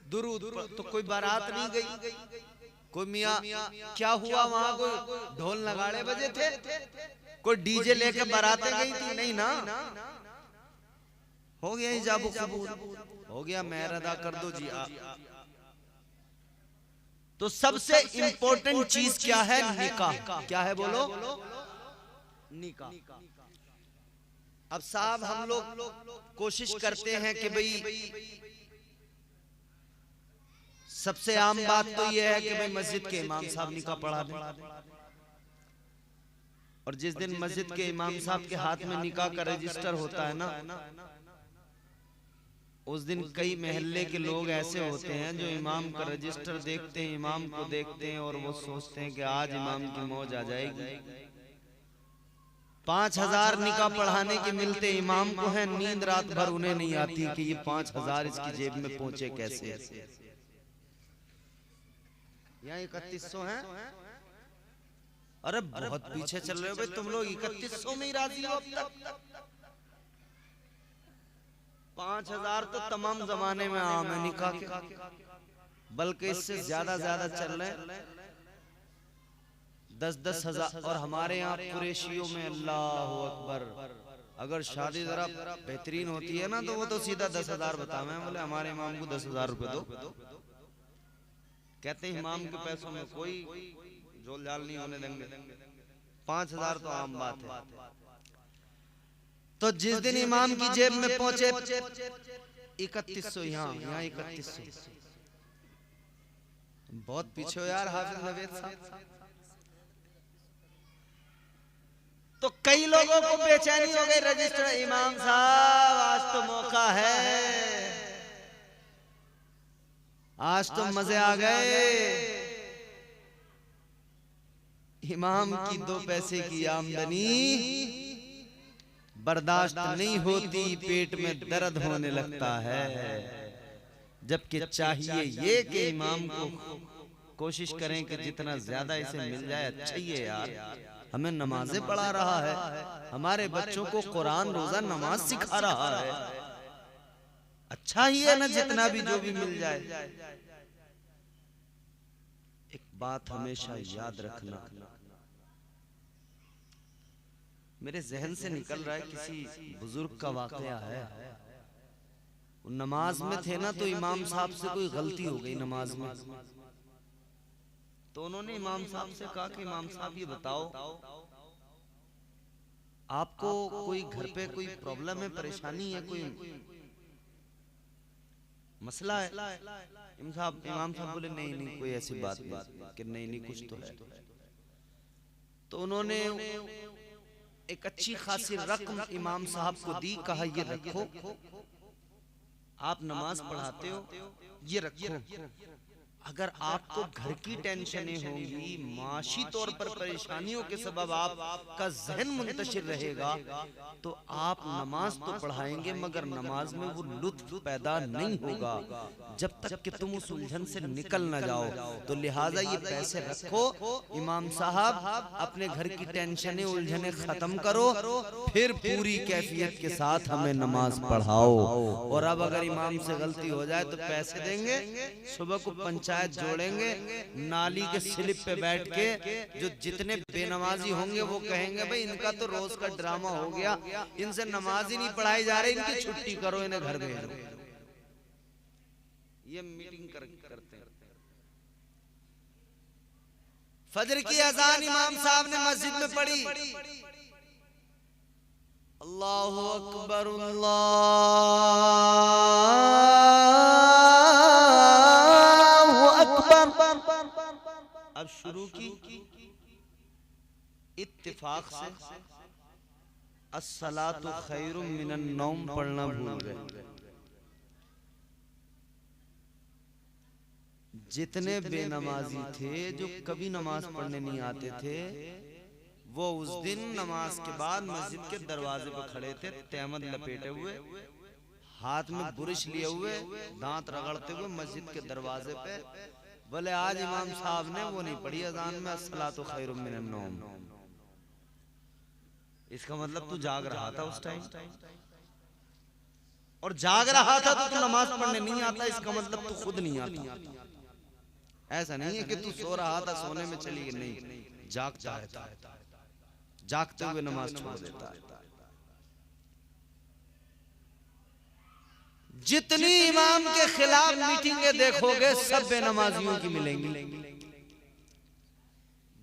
दुरूद तो कोई बारात नहीं गई, कोई मियाँ क्या हुआ वहां, कोई ढोल नगाड़े बजे थे, कोई डीजे लेके बारातें गई थी? नहीं ना। हो गया इजाबो कबूल, हो गया मेहर अदा कर दो जी। तो सबसे इंपॉर्टेंट चीज क्या है? निकाह। क्या है बोलो? निकाह। अब साहब हम लोग कोशिश करते हैं कि भाई सबसे आम बात तो यह है कि भाई मस्जिद के इमाम साहब निकाह पढ़ा दें, और जिस दिन मस्जिद के इमाम साहब के हाथ में निकाह का रजिस्टर होता है ना, उस दिन कई महल्ले के लोग ऐसे होते हैं जो इमाम का रजिस्टर देखते हैं, इमाम को देखते हैं और वो सोचते हैं कि आज इमाम की मौज आ जाएगी। 5000 निकाह पढ़ाने के मिलते इमाम को है, नींद रात भर उन्हें नहीं आती कि ये 5000 इसकी जेब में पहुंचे कैसे। यहाँ 3100 हैं। अरे बहुत पीछे चल रहे हो भाई तुम लोग, 3100 में ही राजी हो अब तक? 5000 तो तमाम जमाने में आम है निकाह के, बल्कि इससे ज्यादा चल रहे हैं। 10-10 हजार। और हमारे यहाँ कुरैशियों में अल्लाह अकबर, अगर शादी जरा बेहतरीन होती है ना तो वो तो सीधा 10,000 बतावे। बोले हमारे इमाम को 10,000 रुपए दो। कहते हैं इमाम के पैसों में कोई जोल जाल नहीं होने देंगे। 5000 तो आम बात है। तो जिस दिन इमाम की जेब में पहुंचे 3100, यहाँ 3100। बहुत पीछे हो यार हाफिज नवेद साहब। तो कई लोगों को बेचैनी हो गई, रजिस्टर इमाम साहब आज तो मौका है, आज तो मजे आ गए। इमाम की 2 पैसे की आमदनी बर्दाश्त नहीं होती, पेट में दर्द होने लगता है। जबकि चाहिए ये कि इमाम को कोशिश करें कि जितना ज्यादा इसे मिल जाए अच्छा ही है यार। हमें नमाजें पढ़ा रहा है, हमारे बच्चों को कुरान रोजा नमाज सिखा रहा है, अच्छा ही है ना जितना भी जो भी मिल जाए। एक बात हमेशा याद रखना, मेरे जहन से निकल रहा है, किसी बुजुर्ग का वाकया है। वो नमाज में थे ना, तो इमाम साहब से कोई गलती हो गई नमाज में। तो उन्होंने इमाम साहब से कहा कि इमाम साहब ये बताओ, आपको कोई घर पे कोई प्रॉब्लम है, परेशानी है, कोई मसला है? इमाम साहब बोले नहीं कोई ऐसी बात नहीं, कि नहीं कुछ तो है। तो उन्होंने एक अच्छी खासी रकम इमाम साहब को दी, कहा ये रखो, आप नमाज पढ़ाते हो, ये रखो। अगर आपको घर की टेंशनें होंगी, माशी तौर पर परेशानियों के सबब आपका जहन मुंतशिर रहेगा, तो आप नमाज तो पढ़ाएंगे मगर नमाज में वो लुत्फ पैदा नहीं होगा जब तक कि तुम उस उलझन से निकल ना जाओ। तो लिहाजा ये पैसे रखो, इमाम साहब अपने घर की टेंशनें उलझने खत्म करो, फिर पूरी कैफियत के साथ हमें नमाज पढ़ाओ। और अब अगर इमाम से गलती हो जाए तो पैसे देंगे, सुबह को पंचायत जोड़ेंगे, नाली के स्लिप पे बैठ के जो जितने बेनमाजी होंगे वो कहेंगे भाई इनका तो रोज का ड्रामा हो गया, इनसे नमाज ही नहीं पढ़ाई जा रही, इनकी छुट्टी करो, इन्हें घर भेजो। ये मीटिंग करते हैं। फजर की अजान इमाम साहब ने मस्जिद में पढ़ी, अल्लाहु अकबर अल्लाहु अकबर। अब शुरू की, इत्तिफाक से अस्सलातु खैरुम मिनन नौम पढ़ना भूल गए। जितने बेनमाजी थे जो कभी नमाज पढ़ने नहीं आते थे, वो उस दिन नमाज के बाद मस्जिद के दरवाजे पर खड़े थे, तहमद लपेटे हुए, हाथ में बुरश लिए हुए, दांत रगड़ते हुए मस्जिद के दरवाजे पे। बोले आज इमाम साहब ने वो नहीं पढ़ी अजान में अस्सलातु खैरुम मिनन नौम। इसका मतलब तू जाग रहा था उस टाइम, और जाग रहा था तो तू नमाज पढ़ने नहीं आता, इसका मतलब तू खुद नहीं आता। ऐसा नहीं है कि तू सो रहा था सोने में चली गई, नहीं, जागता रहता है, जागते हुए नमाज छोड़ देता है। जितनी इमाम के खिलाफ मीटिंगें देखोगे सब बेनमाजियों की मिलेंगी,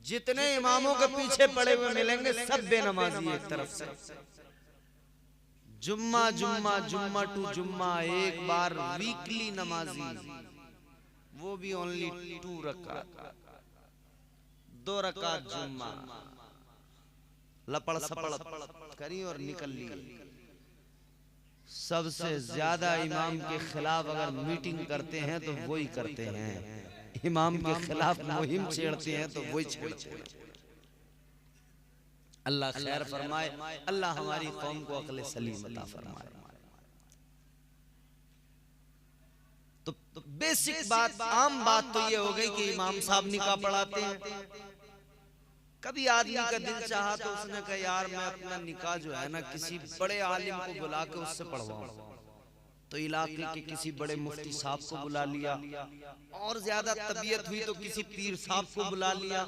जितने इमामों के पीछे पड़े हुए मिलेंगे सब बेनमाजी एक तरफ से। जुम्मा जुम्मा जुम्मा टू जुम्मा, एक बार वीकली नमाजी, वो भी ओनली 2 रकात, 2 रकात जुम्मा, लपड़ सपड़ करी और निकल ली। सबसे ज्यादा इमाम के खिलाफ अगर मीटिंग करते हैं तो वही करते हैं, इमाम के खिलाफ मुहिम छेड़ते हैं तो वही छेड़ते हैं। अल्लाह खैर फरमाए, अल्लाह हमारी कौम को अक्ल सलीम अता फरमाए। तो बेसिक बात, आम बात तो ये हो गई कि इमाम साहब निकाह पढ़ाते हैं। कभी आदमी का दिल चाहा तो उसने कहा यार मैं अपना निकाह जो है ना किसी बड़े आलिम को बुला के उससे पढ़वाऊं, तो इलाके के किसी बड़े मुफ्ती साहब को बुला लिया, और ज्यादा तबीयत हुई तो किसी पीर साहब को बुला लिया,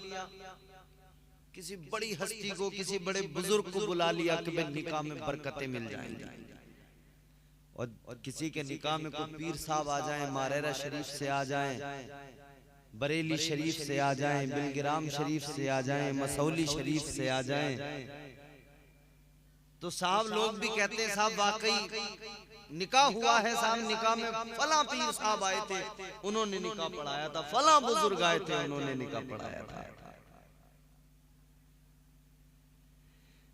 किसी बड़ी हस्ती को, किसी बड़े बुजुर्ग को बुला लिया कि भाई निकाह में बरकतें मिल जाएंगी। और किसी के निकाह में कोई पीर साहब आ जाएं, मारेरा शरीफ से आ जाएं, बरेली शरीफ से आ जाएं, बिलगिराम शरीफ से आ जाएं, मसौली शरीफ से आ जाएं, तो साहब लोग भी कहते हैं साहब वाकई निकाह हुआ है साहब, निकाह में फला पीर साहब आए थे उन्होंने निकाह पढ़ाया था, फला बुजुर्ग आए थे उन्होंने निकाह पढ़ाया था।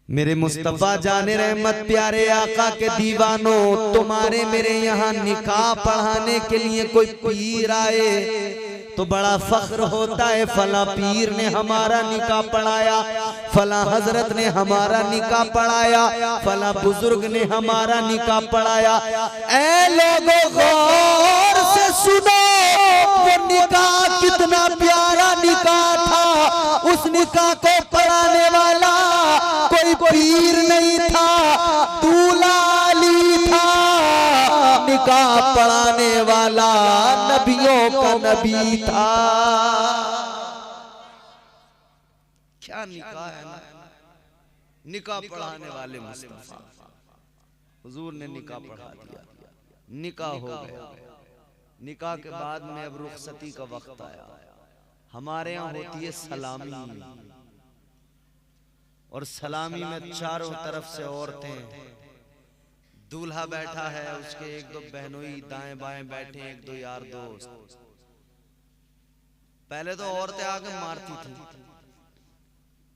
मेरे मुस्तफा जाने रहमत प्यारे आका के दीवानों, तुम्हारे मेरे यहाँ निकाह पढ़ाने के लिए कोई पीर आए तो बड़ा फख्र होता है, फला पीर ने हमारा निकाह पढ़ाया, फला हजरत ने हमारा निकाह पढ़ाया, फला बुजुर्ग ने हमारा निकाह पढ़ाया। ऐ लोगों गौर से सुनो, वो निकाह कितना प्यारा निकाह था, उस निकाह को पढ़ाने वाला कोई पीर नहीं था, दूल्हा अली था, निकाह पढ़ाने वाला नबियों का नबी था। क्या निकाह है ना, निकाह पढ़ाने वाले मुस्तफा हुजूर ने निकाह पढ़ा दिया, निकाह हो गया। निकाह के बाद में अब रुखसती का वक्त आया। हमारे यहाँ होती है सलामी, और सलामी में चारों तरफ से औरतें, दूल्हा बैठा है, उसके 1-2 बहनोई दाएं बाएं बैठे, 1-2 यार दोस्त। पहले तो औरतें आके मारती थी,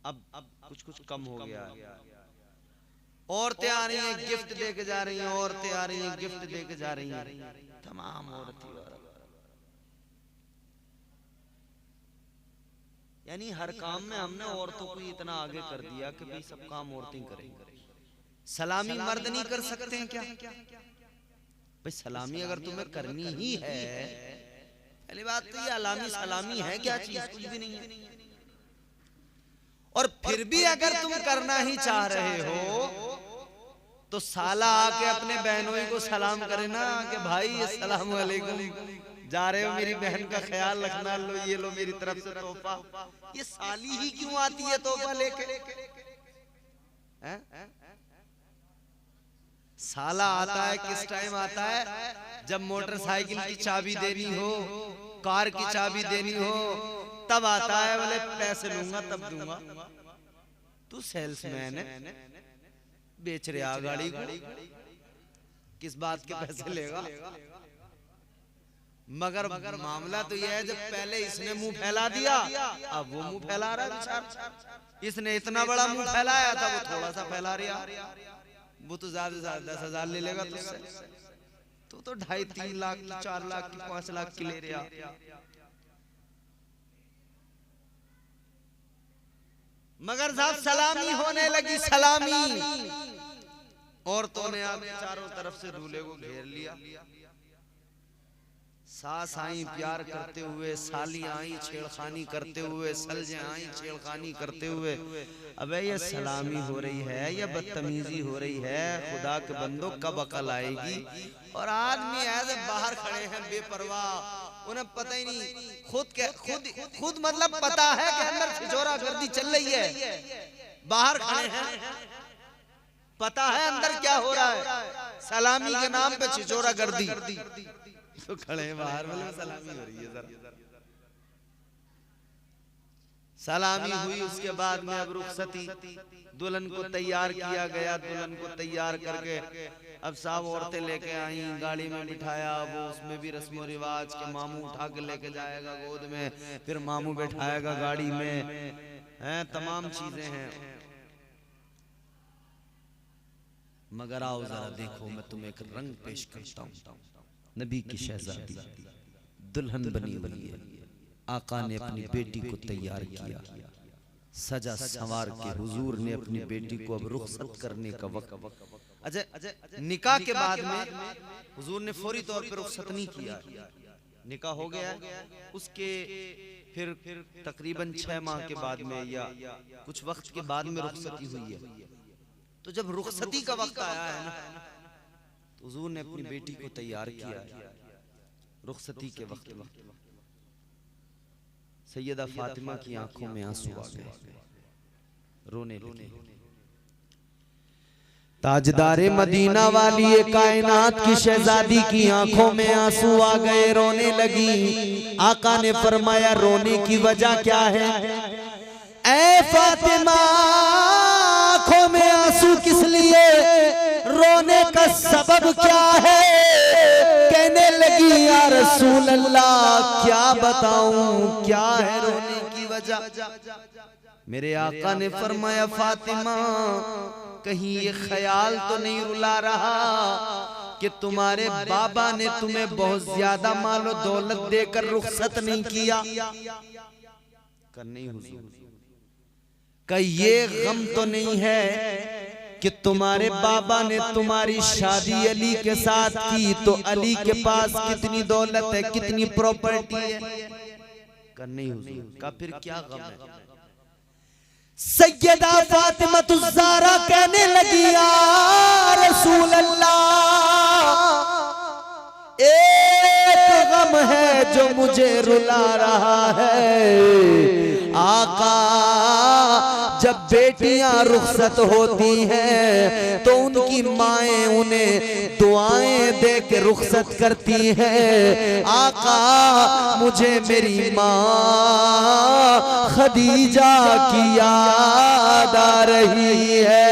अब कुछ कम हो गया। औरतें आ रही हैं गिफ्ट देके जा रही हैं, औरतें आ रही हैं गिफ्ट देके जा रही हैं, तमाम औरतें। यानी हर काम में हमने औरतों को इतना आगे कर दिया कि भाई सब काम औरतें करेंगे। सलामी मर्द नहीं कर सकते हैं क्या? भाई सलामी अगर तुम्हें करनी ही है, पहली बात तो ये अलामी सलामी है क्या चीज? कुछ भी नहीं है। और फिर भी अगर तुम करना ही चाह रहे हो तो साला आके अपने बहनों को सलाम करे ना कि भाई अस्सलाम वालेकुम, जा रहे हो मेरी बहन का ख्याल रखना, लो ये लो मेरी तरफ से तोहफा। ये साली ही क्यों आती है तोहफा लेके? साला आता है किस टाइम आता है? जब मोटरसाइकिल की चाबी देनी हो, कार की चाबी देनी हो, तब आता है। बोले पैसे लूंगा तब दूंगा। तू सेल्समैन है, बेच रहा गाड़ी को, किस बात के पैसे लेगा? मगर मामला तो यह है जब पहले इसने मुंह फैला दिया, अब वो मुंह फैला रहा है बेचारा। इसने इतना बड़ा मुंह फैलाया था, वो थोड़ा सा फैला रहा। वो तो ज्यादा से ज्यादा 10,000 ले लेगा तुझसे, तो 2.5-3 लाख 4 लाख 5 लाख की ले रहा। मगर साहब सलामी होने लगी, सलामी। औरतों ने आप चारों तरफ से दूल्हे को घेर लिया। सास आई प्यार करते हुए, साली आई छेड़खानी करते हुए, सलजे आई छेड़खानी करते हुए। अबे ये सलामी हो रही है या बदतमीजी हो रही है? खुदा के बंदो कब अकल आएगी? और आदमी ऐसे बाहर खड़े हैं बेपरवाह, उन्हें पता ही नहीं। खुद मतलब पता है कि अंदर छिछोरा गर्दी चल रही है, बाहर खड़े हैं, पता है अंदर क्या हो रहा है। सलामी के नाम पे छिछोरा गर्दी तो खड़े हैं बाहर, बोले सलामी हो रही है जरा। सलामी हुई, उसके बाद में अब रुखसती, दुल्हन को तैयार किया गया। दुल्हन को तैयार करके अब सब औरतें लेके आई, गाड़ी में बिठाया। वो उसमें भी रस्मो रिवाज के मामू उठा के लेके जाएगा गोद में, फिर मामू बैठाएगा गाड़ी में, हैं तमाम चीजें हैं। मगर आओ जरा देखो, मैं तुम्हें एक रंग पेश करता हूँ। नबी की शहजादी दुल्हन बनी हुई है। आका ने अपनी बेटी को तैयार किया, सजा संवार के हुजूर ने अपनी बेटी को अब रुखसत करने का वक्त। निकाह के बाद में हुजूर ने फौरी तौर पर रुखसत नहीं किया। निकाह हो गया, उसके फिर तकरीबन 6 माह के बाद में या कुछ वक्त के बाद में रुखसती हुई है। तो जब रुखसती का वक्त आया है ना, तो हुजूर ने अपनी बेटी को तैयार किया। रुखसती के वक्त में सैयदा फातिमा की आंखों में आंसू आ गए, रोने लगी। ताजदारे मदीना वाली कायनात की शहजादी की आंखों में आंसू आ गए, रोने लगी। आका ने फरमाया रोने की वजह क्या है? ऐ फातिमा आंखों में आंसू किस लिए, रोने का सबब क्या है? कहने लगी या रसूल अल्लाह क्या बताऊं, क्या है रोने की वजह? मेरे आका ने फरमाया फातिमा कहीं ये ख्याल तो नहीं रुला रहा कि तुम्हारे बाबा ने तुम्हें बहुत ज्यादा मालो दौलत देकर रुखसत नहीं किया? नहीं हुजूर, कहीं ये गम तो नहीं है कि तुम्हारे बाबा ने तुम्हारी शादी अली के साथ की तो अली के पास कितनी दौलत है, कितनी प्रॉपर्टी है? नहीं हुजूर, का फिर क्या गम है? सैयदा फातिमा ज़हरा कहने लगी या रसूल अल्लाह एक गम है जो मुझे रुला रहा है। आका जब बेटियां रुखसत होती हैं तो उनकी माएं उन्हें दुआएं दे के रुखसत करती हैं। आका मुझे मेरी माँ खदीजा की याद आ रही है।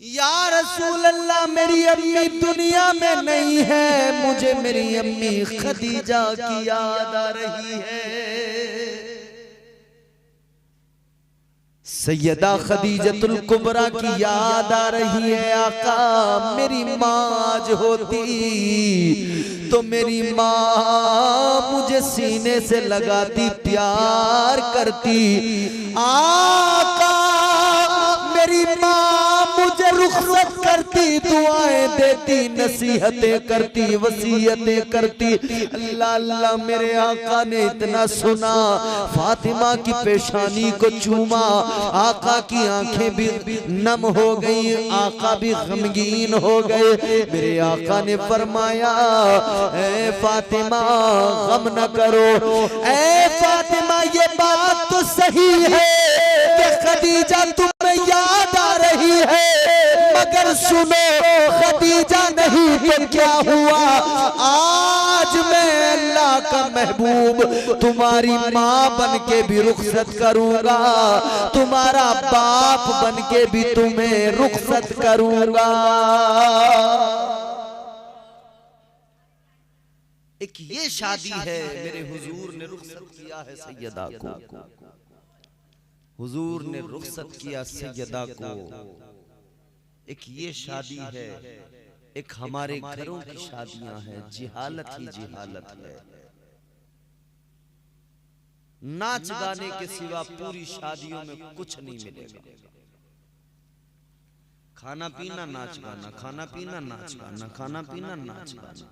या रसूल अल्लाह मेरी अम्मी दुनिया में नहीं है, मुझे मेरी अम्मी खदीजा की याद आ रही है। सैयदा खदीजतुल कुबरा की याद आ रही है। आका मेरी माँ आज होती तो मेरी माँ मुझे सीने से लगाती, प्यार करती। आका मेरी माँ मुझे रुखसत करती, दुआएं देती, नसीहतें करती, वसीयतें करती। अल्लाह अल्लाह मेरे आका ने इतना सुना, फातिमा की पेशानी को चूमा, आका की आंखें भी नम हो गई, आका भी गमगीन हो गए। मेरे आका ने फरमाया ए फातिमा गम न करो, ए फातिमा ये बात तो सही है कि खदीजा तुम्हें याद आ रही है, मगर सुनो खदीजा नहीं तो क्या हुआ, आज मैं अल्लाह का महबूब तुम्हारी माँ बन के भी रुखसत करूंगा, तुम्हारा बाप बन के भी तुम्हें रुखसत करूंगा। एक ये शादी है, मेरे हुजूर ने रुखसत किया है सैयदा को, हुजूर ने रुखसत किया सैयदा को। एक ये शादी है, एक हमारे घरों की शादियां हैं, जिहालत ही जिहालत है। नाच गाने के सिवा पूरी शादियों में कुछ नहीं मिलेगा। खाना पीना नाच गाना, खाना पीना नाच गाना, खाना पीना नाच गाना।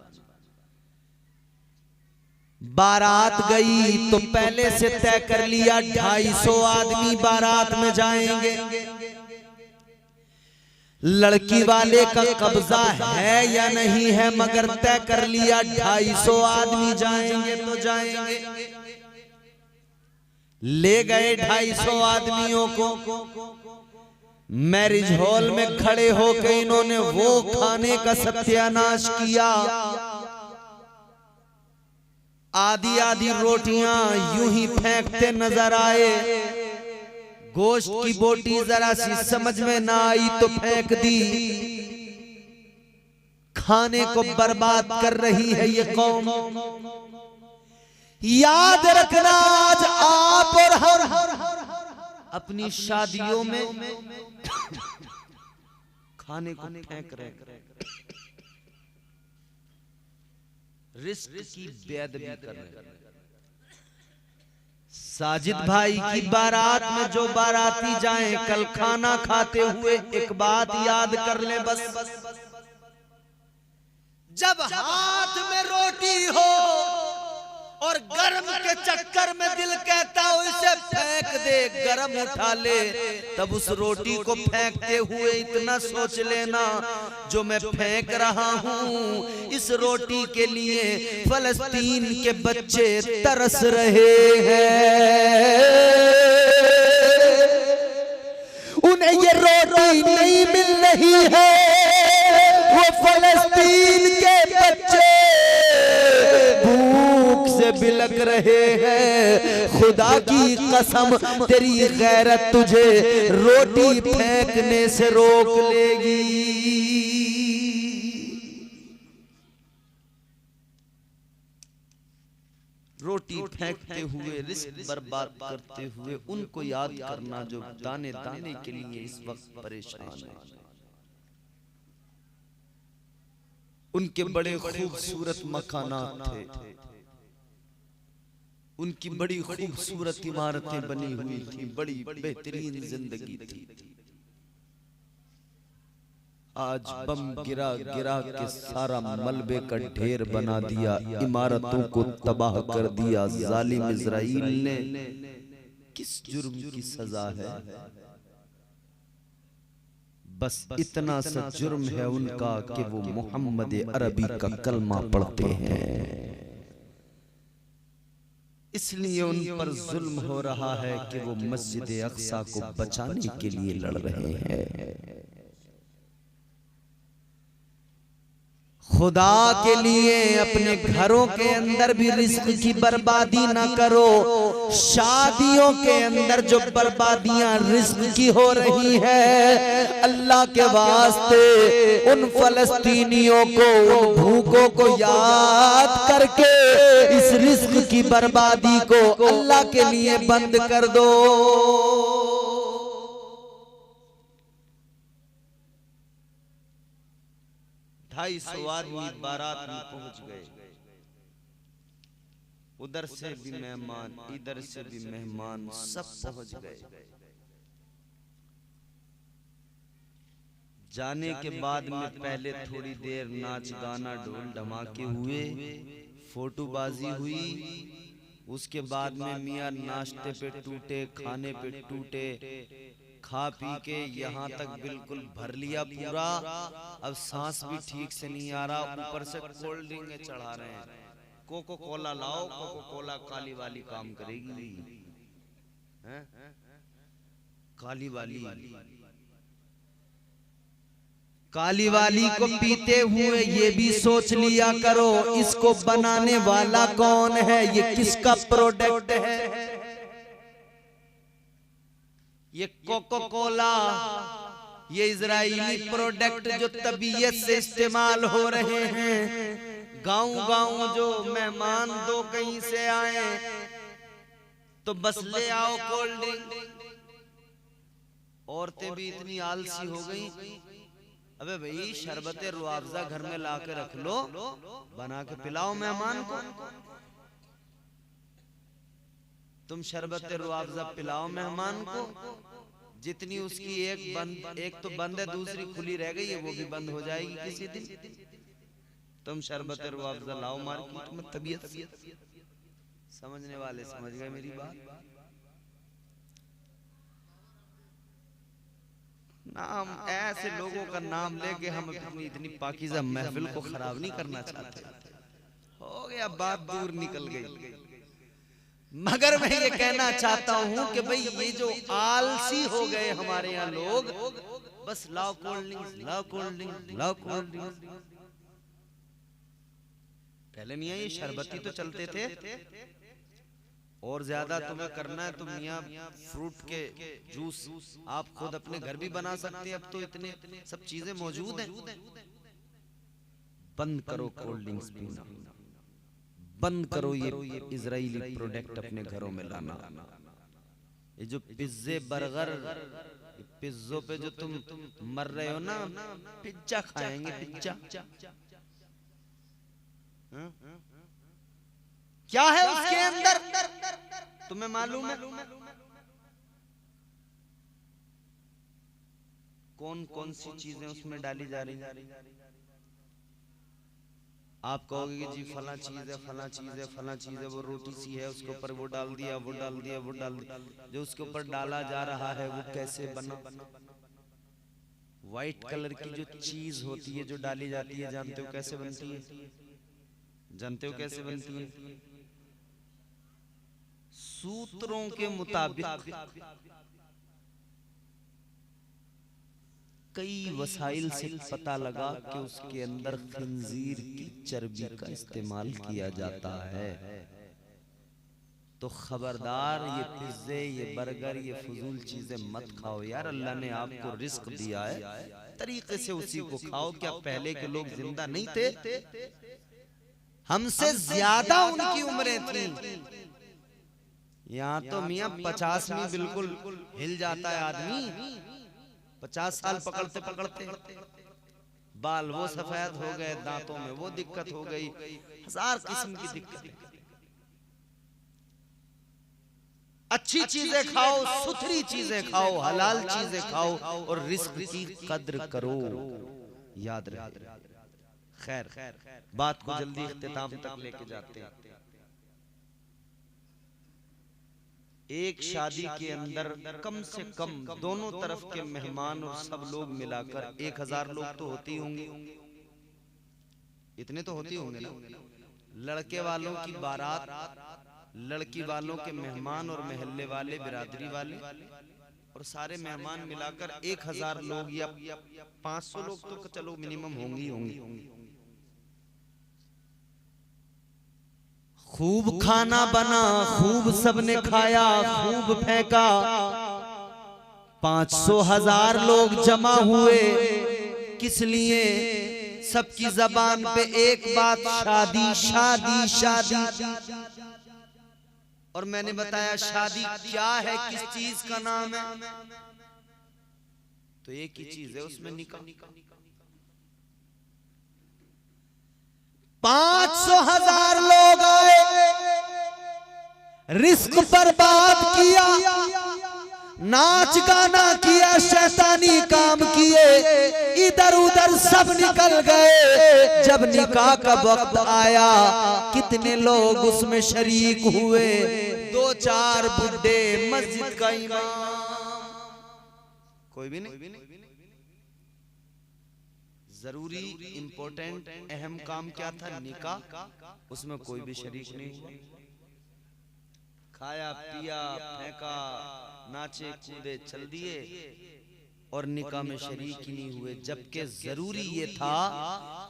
बारात गई तो पहले से तय कर लिया 250 आदमी बारात में जाएंगे। लड़की वाले का कब्जा है या नहीं है, मगर तय कर लिया 250 आदमी जाएंगे तो जाएंगे। ले गए 250 आदमियों को, मैरिज हॉल में खड़े होकर इन्होंने वो खाने का सत्यानाश किया। आधी आधी रोटियां यूं ही फेंकते नजर आए, गोश्त की बोटी जरा सी समझ में ना आई तो फेंक दी। खाने को बर्बाद कर रही है ये कौम। याद रखना आज आप और हम अपनी शादियों में खाने को फेंक रहे हैं, रिस्क की बेअदबी कर रहे हैं। साजिद भाई की बारात में जो बाराती जाएं, कल खाना खाते हुए एक बात याद कर ले बस, जब हाथ में रोटी हो और गर्म के चक्कर में दिल कहता हो इसे फेंक दे, गर्म उठा ले, तब उस रोटी को फेंकते हुए इतना सोच लेना जो मैं फेंक रहा हूँ, इस रोटी के लिए फलस्तीन के बच्चे तरस रहे हैं। उन्हें ये रोटी नहीं मिल रही है, वो फलस्तीन के बच्चे भूख से बिलक रहे हैं। खुदा की कसम तेरी गैरत तुझे रोटी फेंकने से रोक लेगी। रोटी फेंकते हुए, रिस्क बर्बाद करते हुए उनको याद करना जो दाने दाने के लिए इस वक्त परेशान है। उनके बड़े खूबसूरत मकानात थे, उनकी बड़ी खूबसूरत इमारतें बनी हुई थी, बड़ी बेहतरीन जिंदगी थी। आज बम गिरा गिरा के सारा मलबे का ढेर बना दिया, इमारतों को तबाह कर दिया। जालिम इजराइल ने किस जुर्म की सजा है? बस इतना सा जुर्म है उनका कि वो मोहम्मद अरबी का कलमा पढ़ते हैं, इसलिए उन पर जुल्म हो रहा है कि वो मस्जिद अक्सा को बचाने के लिए लड़ रहे हैं। खुदा के लिए अपने घरों के अंदर भी रिस्क की बर्बादी ना करो। शादियों के अंदर जो बर्बादियां रिस्क की हो रही है, अल्लाह के वास्ते उन फलस्तीनियों को, उन भूखों को याद करके इस रिस्क की बर्बादी को अल्लाह के लिए बंद कर दो। 250 आदमी बारात में पहुंच गए। उधर से भी मेहमान, इधर से भी मेहमान, सब पहुंच गए। जाने के बाद में पहले थोड़ी देर नाच गाना ढोल धमाके हुए, फोटोबाजी हुई। उसके बाद में मियाँ नाश्ते पे टूटे, खाने पे टूटे, खा पी के यहाँ तक बिल्कुल भर लिया पूरा। अब सांस भी ठीक से नहीं आ रहा, ऊपर से कोल्ड ड्रिंक चढ़ा रहे हैं। कोको कोला लाओ, कोको कोला काली वाली काम करेगी हैं? काली वाली को पीते हुए ये भी सोच लिया करो, इसको बनाने वाला कौन है, ये किसका प्रोडक्ट है। ये कोको कोला, ये इजरायली प्रोडक्ट जो तबीयत से इस्तेमाल हो रहे हैं। गांव जो मेहमान दो कहीं से आए तो बस ले आओ कोल्ड ड्रिंक। औरतें भी इतनी आलसी हो गई, अबे भाई शरबत रुआवजा घर में ला के रख लो, बना के पिलाओ मेहमान को। तुम शरबत रुआवजा पिलाओ मेहमान को, जितनी उसकी एक तो बंद है, दूसरी खुली रह गई है, वो भी बंद हो जाएगी किसी दिन। तुम शरबत रुआवजा लाओ मार्केट में, तबीयत समझने वाले समझ गए मेरी बात। नाम ऐसे लोगों का नाम लेके हम अपनी इतनी पाकीज़ा महफिल को खराब नहीं करना चाहते। हो गया, बात दूर निकल गई। मगर मैं ये कहना चाहता हूं कि भाई ये जो आलसी हो गए हमारे यहाँ लोग, बस लाओ कोल्ड ड्रिंक, लाओ कोल्ड ड्रिंक, लाओ कोल्ड ड्रिंक। पहले मियाँ ये शरबती तो चलते थे, और ज्यादा तुम्हें करना है तो मियाँ फ्रूट के जूस आप खुद अपने घर भी बना सकते हैं। अब तो इतने सब चीजें मौजूद हैं। बंद करो कोल्ड ड्रिंक्स पीना, बंद करो ये इजरायली प्रोडक्ट अपने घरों में लाना। ये जो पिज्जे बर्गर, पिज्जों पे जो तुम मर रहे हो ना, पिज्जा खाएंगे, पिज्जा क्या है उसके अंदर तुम्हें मालूम है? कौन कौन सी चीजें उसमें डाली जा रही है? आप कहोगे कि जी फला चीज है, फला चीज है, फला चीज है, वो रोटी सी है, उसके ऊपर वो डाल दिया, वो डाल दिया, वो डाल दिया। जो उसके ऊपर डाला जा रहा है वो कैसे बना? व्हाइट कलर की जो चीज होती है जो डाली जाती है, जानते हो कैसे बनती है? जानते हो कैसे बनती है? सूत्रों के मुताबिक कई वसाइल से पता लगा कि उसके अंदर खंजीर की चर्बी का इस्तेमाल किया जाता है। तो खबरदार ये पिज्जे, ये बर्गर, ये फजूल चीजें मत खाओ यार। अल्लाह ने आपको रिस्क दिया है, तरीके से उसी को खाओ। क्या पहले के लोग जिंदा नहीं थे? हमसे ज्यादा उनकी उम्रें थी। यहाँ तो मियाँ 50 में बिल्कुल हिल जाता है आदमी। 50 साल पकड़ते पकड़ते बाल वो सफेद हो गए, दांतों में वो दिक्कत हो गई, हजार किस्म की दिक्कत। अच्छी चीजें खाओ, सुथरी चीजें खाओ, हलाल चीजें खाओ और रिस्क की कद्र करो, याद रहे। खैर, बात को जल्दी इख्तिताम तक लेके जाते हैं। एक शादी के अंदर कम से कम दोनों तरफ के मेहमान और सब लोग मिलाकर 1000 लोग तो होती होंगे। इतने तो होती होंगे ना। लड़के वालों की बारात, लड़की वालों के मेहमान और महल्ले वाले, बिरादरी वाले और सारे मेहमान मिलाकर 1000 लोग या 500 लोग तो चलो मिनिमम होंगी। खूब खाना बना, खूब सबने खाया, खूब फेंका। 500,000 लोग जमा हुए। किस लिए? सबकी जबान पे एक बात, शादी शादी शादी। और मैंने बताया शादी क्या है, किस चीज का नाम है? तो एक ही चीज है उसमें, निकाह। 500,000 लोग आए, रिस्क पर बात किया, नाच गाना किया, शैतानी काम किए, इधर उधर सब निकल गए। जब निकाह का वक्त आया, कितने लोग उसमें शरीक हुए? 2-4 बुड्ढे, मस्जिद का इमाम, कोई भी नहीं। जरूरी इंपॉर्टेंट अहम काम क्या था? निकाह। उसमें कोई भी शरीक नहीं हुआ। खाया पिया फेंका, नाचे कूदे चल दिए और निकाह में शरीक ही नहीं हुए। जबकि जरूरी ये था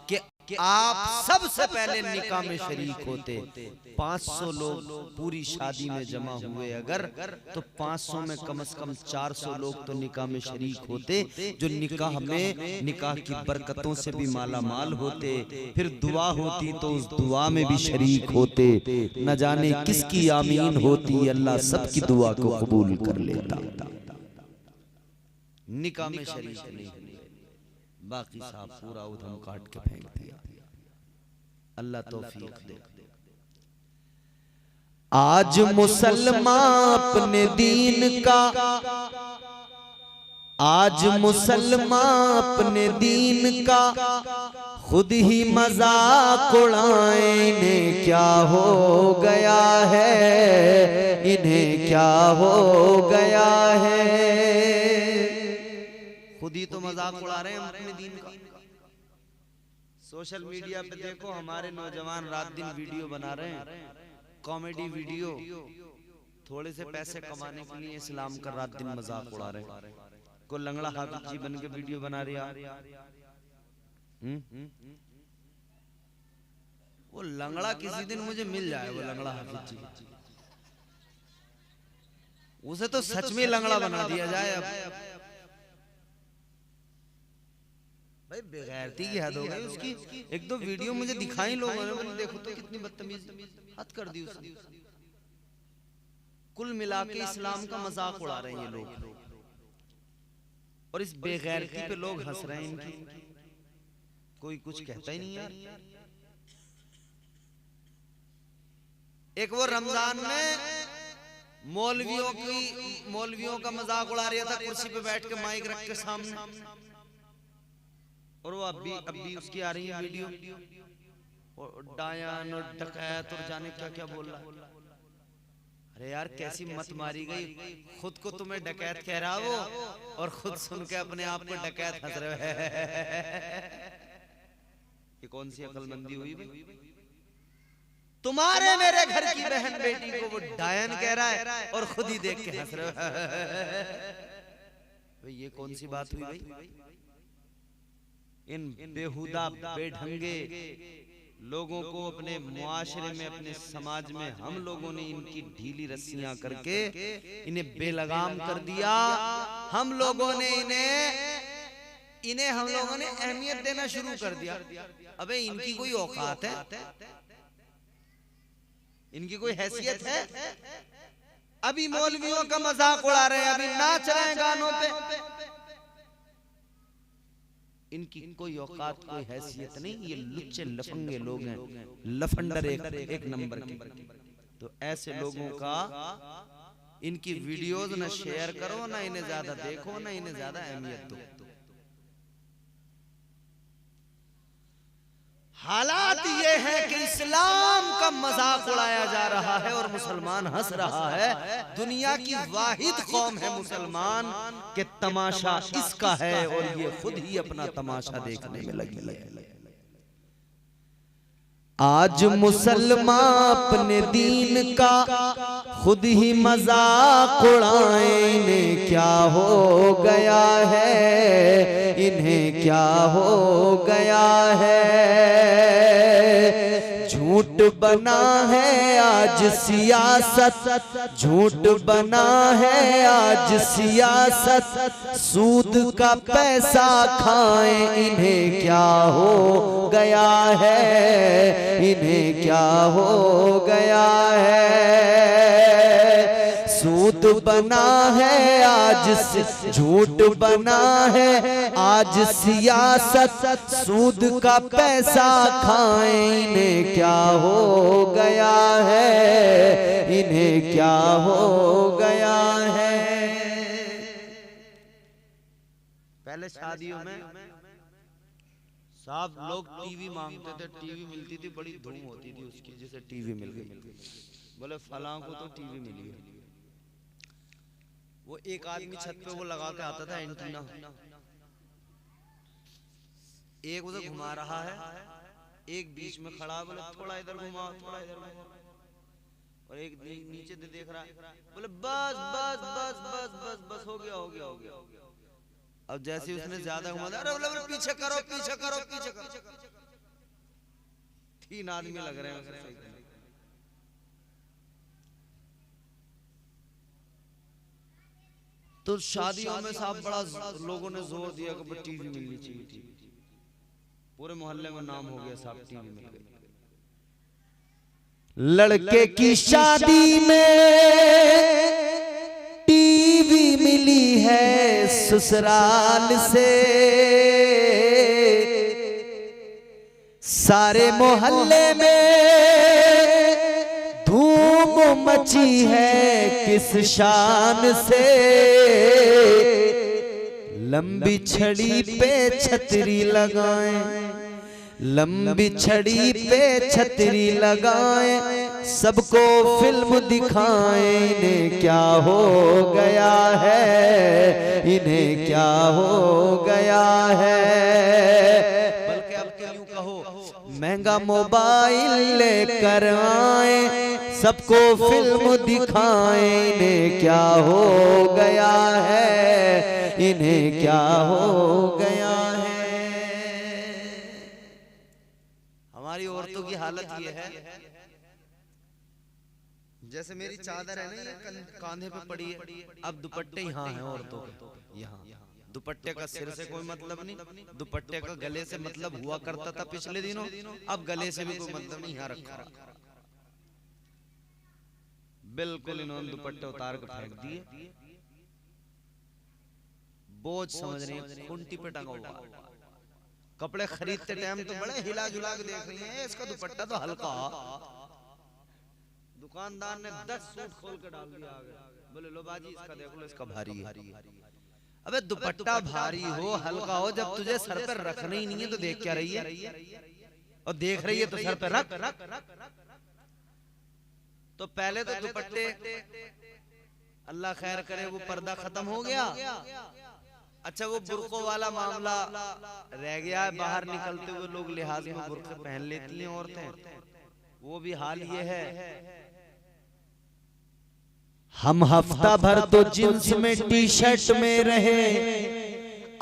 कि आप सबसे पहले निकाह में शरीक होते। 500 लोग पूरी शादी में जमा हुए अगर, तो 500 में कम से कम 400 लोग तो निकाह में शरीक होते, जो निकाह में निकाह की बरकतों से भी माला माल होते। फिर दुआ होती तो उस दुआ में भी शरीक होते। न जाने किसकी आमीन होती, अल्लाह सबकी दुआ को कबूल कर लेता। निकाह में शरीक नहीं, बाकी साहब पूरा उधम काट के फेंक दिया। अल्लाह तौफीक दे। आज मुसलमान अपने दीन का, आज मुसलमान अपने दीन का खुद ही मजाक उड़ाए। इन्हें क्या हो गया है, इन्हें क्या हो गया है? खुद ही तो मजाक उड़ा रहे हैं अपने दीन का। सोशल मीडिया पे देखो, हमारे नौजवान रात दिन वीडियो बना रहे हैं, कॉमेडी वीडियो, थोड़े से पैसे कमाने के लिए इस्लाम का रात दिन मजाक उड़ा रहे हैं। को लंगड़ा हाफिज जी बन के वीडियो बना रहा। वो लंगड़ा किसी दिन मुझे मिल जाए, वो लंगड़ा हाफिज जी, उसे तो सच में लंगड़ा बना दिया जाए। अब भाई बेगैरती की हद हो गई उसकी। एक दो वीडियो मुझे दिखाई लोगों ने, मैंने देखो तो कितनी बदतमीज हद कर दी उसने। कुल मिला के इस्लाम का मजाक उड़ा रहे हैं ये लोग, और इस बेगैरती पे लोग हंस रहे हैं इनकी। कोई कुछ कहता ही नहीं यार। एक वो रमजान में मौलवियों का मजाक उड़ा रहा था, कुर्सी पे बैठ के माइक रख के सामने, और वो अभी उसकी आ रही है वीडियो, और डायन और डकैत और जाने क्या क्या बोल रहा। अरे यार कैसी मत मारी गई, खुद को तुम्हें डकैत कह रहा वो, और खुद सुन के अपने आप को डकैत हंस रहे हैं। ये कौन सी अक्लमंदी हुई भाई? तुम्हारे मेरे घर की बहन बेटी को वो डायन कह रहा है और खुद ही देख के हंस रहे हो। ये कौन सी बात हुई भाई? इन बेहुदा बेढंगे लोगों को अपने मुआशरे में, अपने समाज में हम लोगों ने इनकी ढीली रस्सियां करके इन्हें बेलगाम कर दिया। हम लोगों ने इन्हें हम लोगों ने अहमियत देना शुरू कर दिया। अबे इनकी कोई औकात है? इनकी कोई हैसियत है? अभी मौलवियों का मजाक उड़ा रहे हैं, अभी नाच रहे हैं गानों पे। इनकी कोई औकात, कोई हैसियत नहीं। ये लुच्चे लफंगे लोग हैं, लफंडर एक नंबर के। तो ऐसे लोगों का इनकी वीडियोस ना शेयर करो, ना इन्हें ज्यादा देखो, ना इन्हें ज्यादा अहमियत दो। हालात ये है कि इस्लाम का मजाक उड़ाया जा रहा है और मुसलमान हंस रहा है। दुनिया की वाहिद कौम है मुसलमान के तमाशा इसका है, और ये खुद ही अपना तमाशा देखने में लगी है। आज मुसलमान अपने दीन का खुद ही मजाक उड़ाए। इन्हें क्या हो गया है, इन्हें क्या हो गया है? झूठ बना है आज सियासत, झूठ बना है आज सियासत। सूद का पैसा खाएं, इन्हें क्या हो गया है, इन्हें क्या हो गया है? सूद सूद बना है, आज झूठ बना है, आज सियासत सूद का पैसा खाएं। इन्हें क्या हो गया है, इन्हें क्या हो गया है। पहले शादियों में सब लोग टीवी मांगते थे, टीवी मिलती थी, बड़ी धूम होती थी उसकी, जैसे टीवी मिल गई, बोले फलां को तो टीवी मिली है। वो एक आदमी छत पे वो लगा के आता था एंटीना, एक उसे घुमा रहा है, एक बीच में खड़ा, बोले थोड़ा इधर घुमा, थोड़ा इधर घुमा, और एक नीचे से देख रहा है, बोले बस बस बस बस बस बस हो गया हो गया हो गया। अब जैसे उसने ज्यादा घुमा दिया, अरे बोले पीछे करो पीछे करो पीछे करो, 3 आदमी लग रहे हैं। तो शादियों में साहब बड़ा लोगों ने जोर दिया कि टीवी मिलनी चाहिए, पूरे मोहल्ले में नाम हो गया साहब टीवी मिल गई। लड़के की शादी में टीवी मिली है ससुराल से, सारे मोहल्ले में धूम मची है किस शान से। लंबी छड़ी पे छतरी लगाएं, लंबी छड़ी पे छतरी लगाएं, सबको फिल्म दिखाएं। इन्हें क्या हो गया है, इन्हें क्या हो गया है। बल्कि अब तो यूं कहो महंगा मोबाइल लेकर आए, सबको फिल्म दिखाएं। इन्हें क्या हो गया है, इन्हें क्या हो गया है। हमारी औरतों की हालत ये है, जैसे मेरी चादर है ना ये कांधे पे पड़ी है, अब दुपट्टे यहाँ हैं औरतों के, यहाँ दुपट्टे का सिर से कोई मतलब नहीं, दुपट्टे का गले से मतलब हुआ करता था पिछले दिनों, अब गले से भी कोई मतलब नहीं, यहाँ रखा। बिल्कुल इन्होंने दुपट्टे उतार कर फेंक दिए, बोझ समझ रही है, खूंटी पे टंगा हुआ। कपड़े खरीदते टाइम तो बड़े हिला जुला के देख रही है, इसका दुपट्टा तो हल्का। दुकानदार ने 10 सूट खोल के डाल दिया आगे, बोले लो बाजी इसका देख लो, इसका भारी है। अबे दुपट्टा भारी हो हल्का हो, जब तुझे सर पर रखना ही नहीं है तो देख क्या रही है, और देख रही है तो सर पर रख। तो पहले तो दुपट्टे अल्लाह खैर करे वो पर्दा खत्म हो गया। अच्छा वो बुर्कों वाला मामला रह गया है, बाहर निकलते हुए लोग लिहाज में बुर्के पहन लेती हैं औरतें, वो भी हाल ये है। हम हफ्ता भर तो जींस में टी शर्ट में रहे,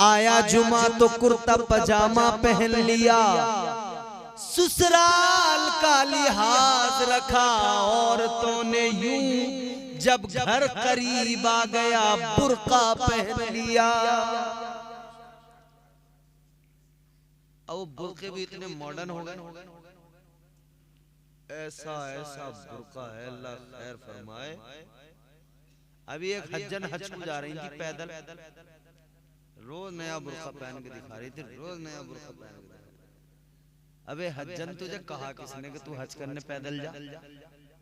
आया जुमा तो कुर्ता पजामा पहन लिया, ससुराल का लिहाज रखा औरतों ने यूं, जब घर करीब आ गया बुर्का पहन लिया। अब बुर्के भी इतने मॉडर्न हो गए, ऐसा ऐसा बुर्का है, अल्लाह खैर फरमाए। अभी एक हज्जन हज को जा रही थी पैदल, रोज नया बुर्का पहन के दिखा रही थी, रोज नया बुर्का पहन के। अबे हज्जन तुझे कहा किसने कि तू हज करने पैदल जा?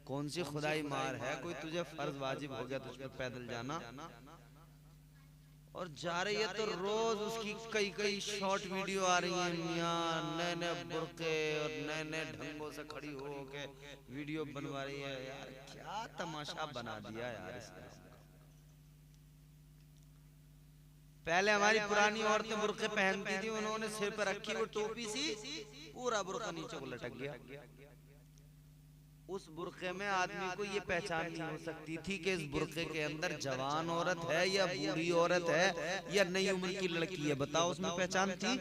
कौन सी खुदाई मार है, कोई तुझे फर्ज वाजिब हो गया तुझ पे पैदल जाना? और जा रही है तो रोज उसकी कई कई शॉर्ट वीडियो आ रही है, मियां नए नए बुर्के और नए नए ढंगों से खड़ी हो के वीडियो बनवा रही है। यार क्या तमाशा बना दिया यार इसने। पहले हमारी पुरानी औरतें बुर्के पहनती थी, उन्होंने सिर पर रखी वो टोपी सी, पूरा बुर्का नीचे को लटक गया। उस बुर्के में आदमी को ये पहचान नहीं हो सकती थी कि इस बुर्के के अंदर जवान औरत है या बूढ़ी औरत है या नई उम्र की लड़की है, बताओ उसमें पहचान थी?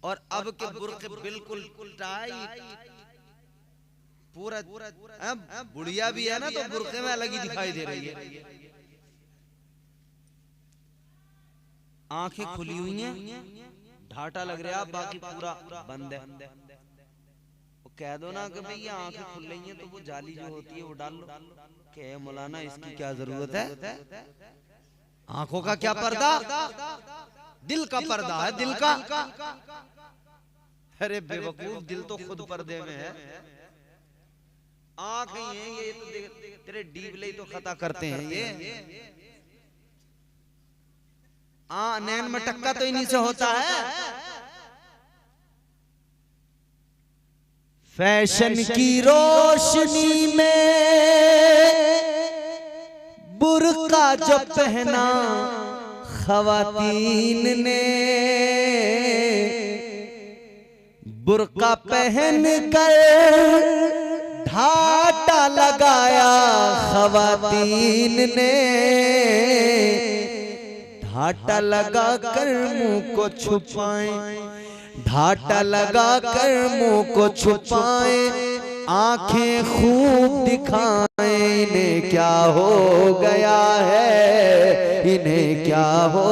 और अब के बुर्के बिल्कुल टाइट, पूरा बुढ़िया भी है ना तो बुर्के में अलग ही दिखाई दे रही है। आंखें खुली हुई हैं, ढाटा लग रहा है, बाकी पूरा बंद है। कह दो ना कि भाई ये आंखें खुल रही हैं तो वो जाली जो होती है वो डाल लो। कहे मौलाना इसकी क्या जरूरत है, आंखों का क्या पर्दा, दिल का पर्दा है, दिल का। अरे बेवकूफ, दिल तो खुद पर्दे में है, आंख ही है ये तो तेरे डीबले तो खता करते हैं ये। नैन में टक्का तो इन्हीं से होता है। फैशन की रोशनी में बुर्का जो पहना खवातीन ने, बुर्का पहन कर ढाटा लगाया खवातीन ने, ढाटा लगा कर मुंह को छुपाएं, ढाटा लगा कर मुंह को छुपाएं, आंखें खूब दिखाएं, इन्हें क्या हो गया है, इन्हें क्या हो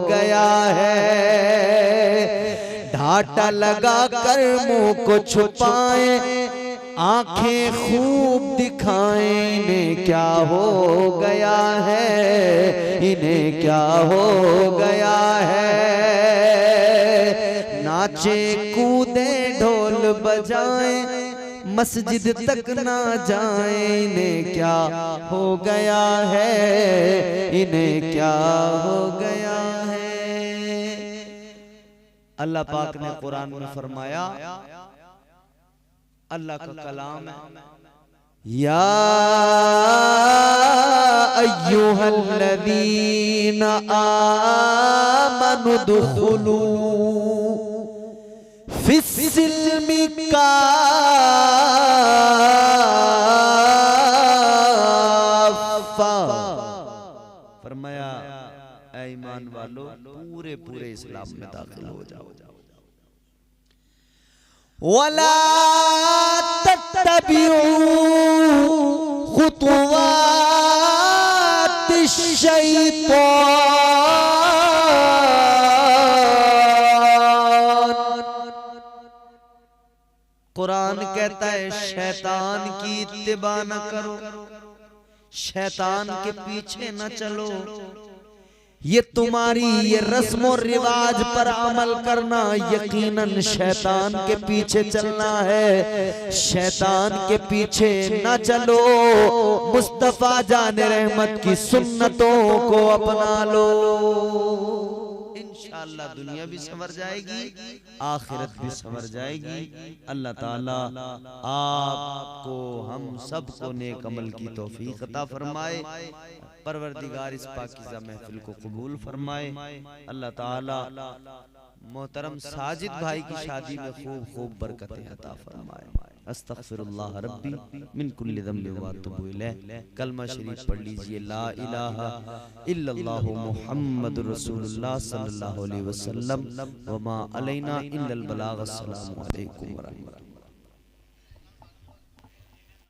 गया है। ढाटा लगा कर मुंह को छुपाएं, आंखें खूब दिखाएं, इन्हें क्या हो गया है, इन्हें क्या हो गया है। नाचे कूदे ढोल बजाएं, मस्जिद तक ना जाएं, इन्हें क्या हो गया है, इन्हें क्या हो गया है। अल्लाह पाक ने कुरान में फरमाया, अल्लाह का कलाम है, या अय्युहल्लज़ीना आमनु दुखुलू फिस्सिल्मि काफ़ा। फरमाया ऐ ईमान वालो पूरे पूरे इस्लाम में दाखिल हो जाओ। वला तत्तबिऊ खुतुवातिश शैतान। कुरान कहता है शैतान की इत्तिबा न करो, शैतान के पीछे न चलो। ये तुम्हारी ये रस्म और रिवाज पर अमल करना यकीनन शैतान के पीछे चलना है। शैतान के पीछे न चलो, मुस्तफा जान रहमत की सुन्नतों को अपना लो। इंशाअल्लाह दुनिया भी संवर जाएगी, आखिरत भी संवर जाएगी। अल्लाह ताला आपको हम सबको नेक अमल की तौफीक अता फरमाए। परवरदिगार इस पाकीज़ा महफिल को कबूल फरमाए। अल्लाह ताला मोहतरम साजिद भाई की शादी में खूब खूब बरकतें अता फरमाए। अस्तगफिरुल्लाह रब्बी मिन कुल्लि ज़ंबिन व अतूबु इलैह। कलमा शरीफ पढ़ लीजिए, ला इलाहा इल्लल्लाहु मुहम्मदुर रसूलुल्लाह सल्लल्लाहु अलैहि वसल्लम व मा अलैना इल्लल बलाग। अस्सलामु अलैकुम व रहमतुल्लाह।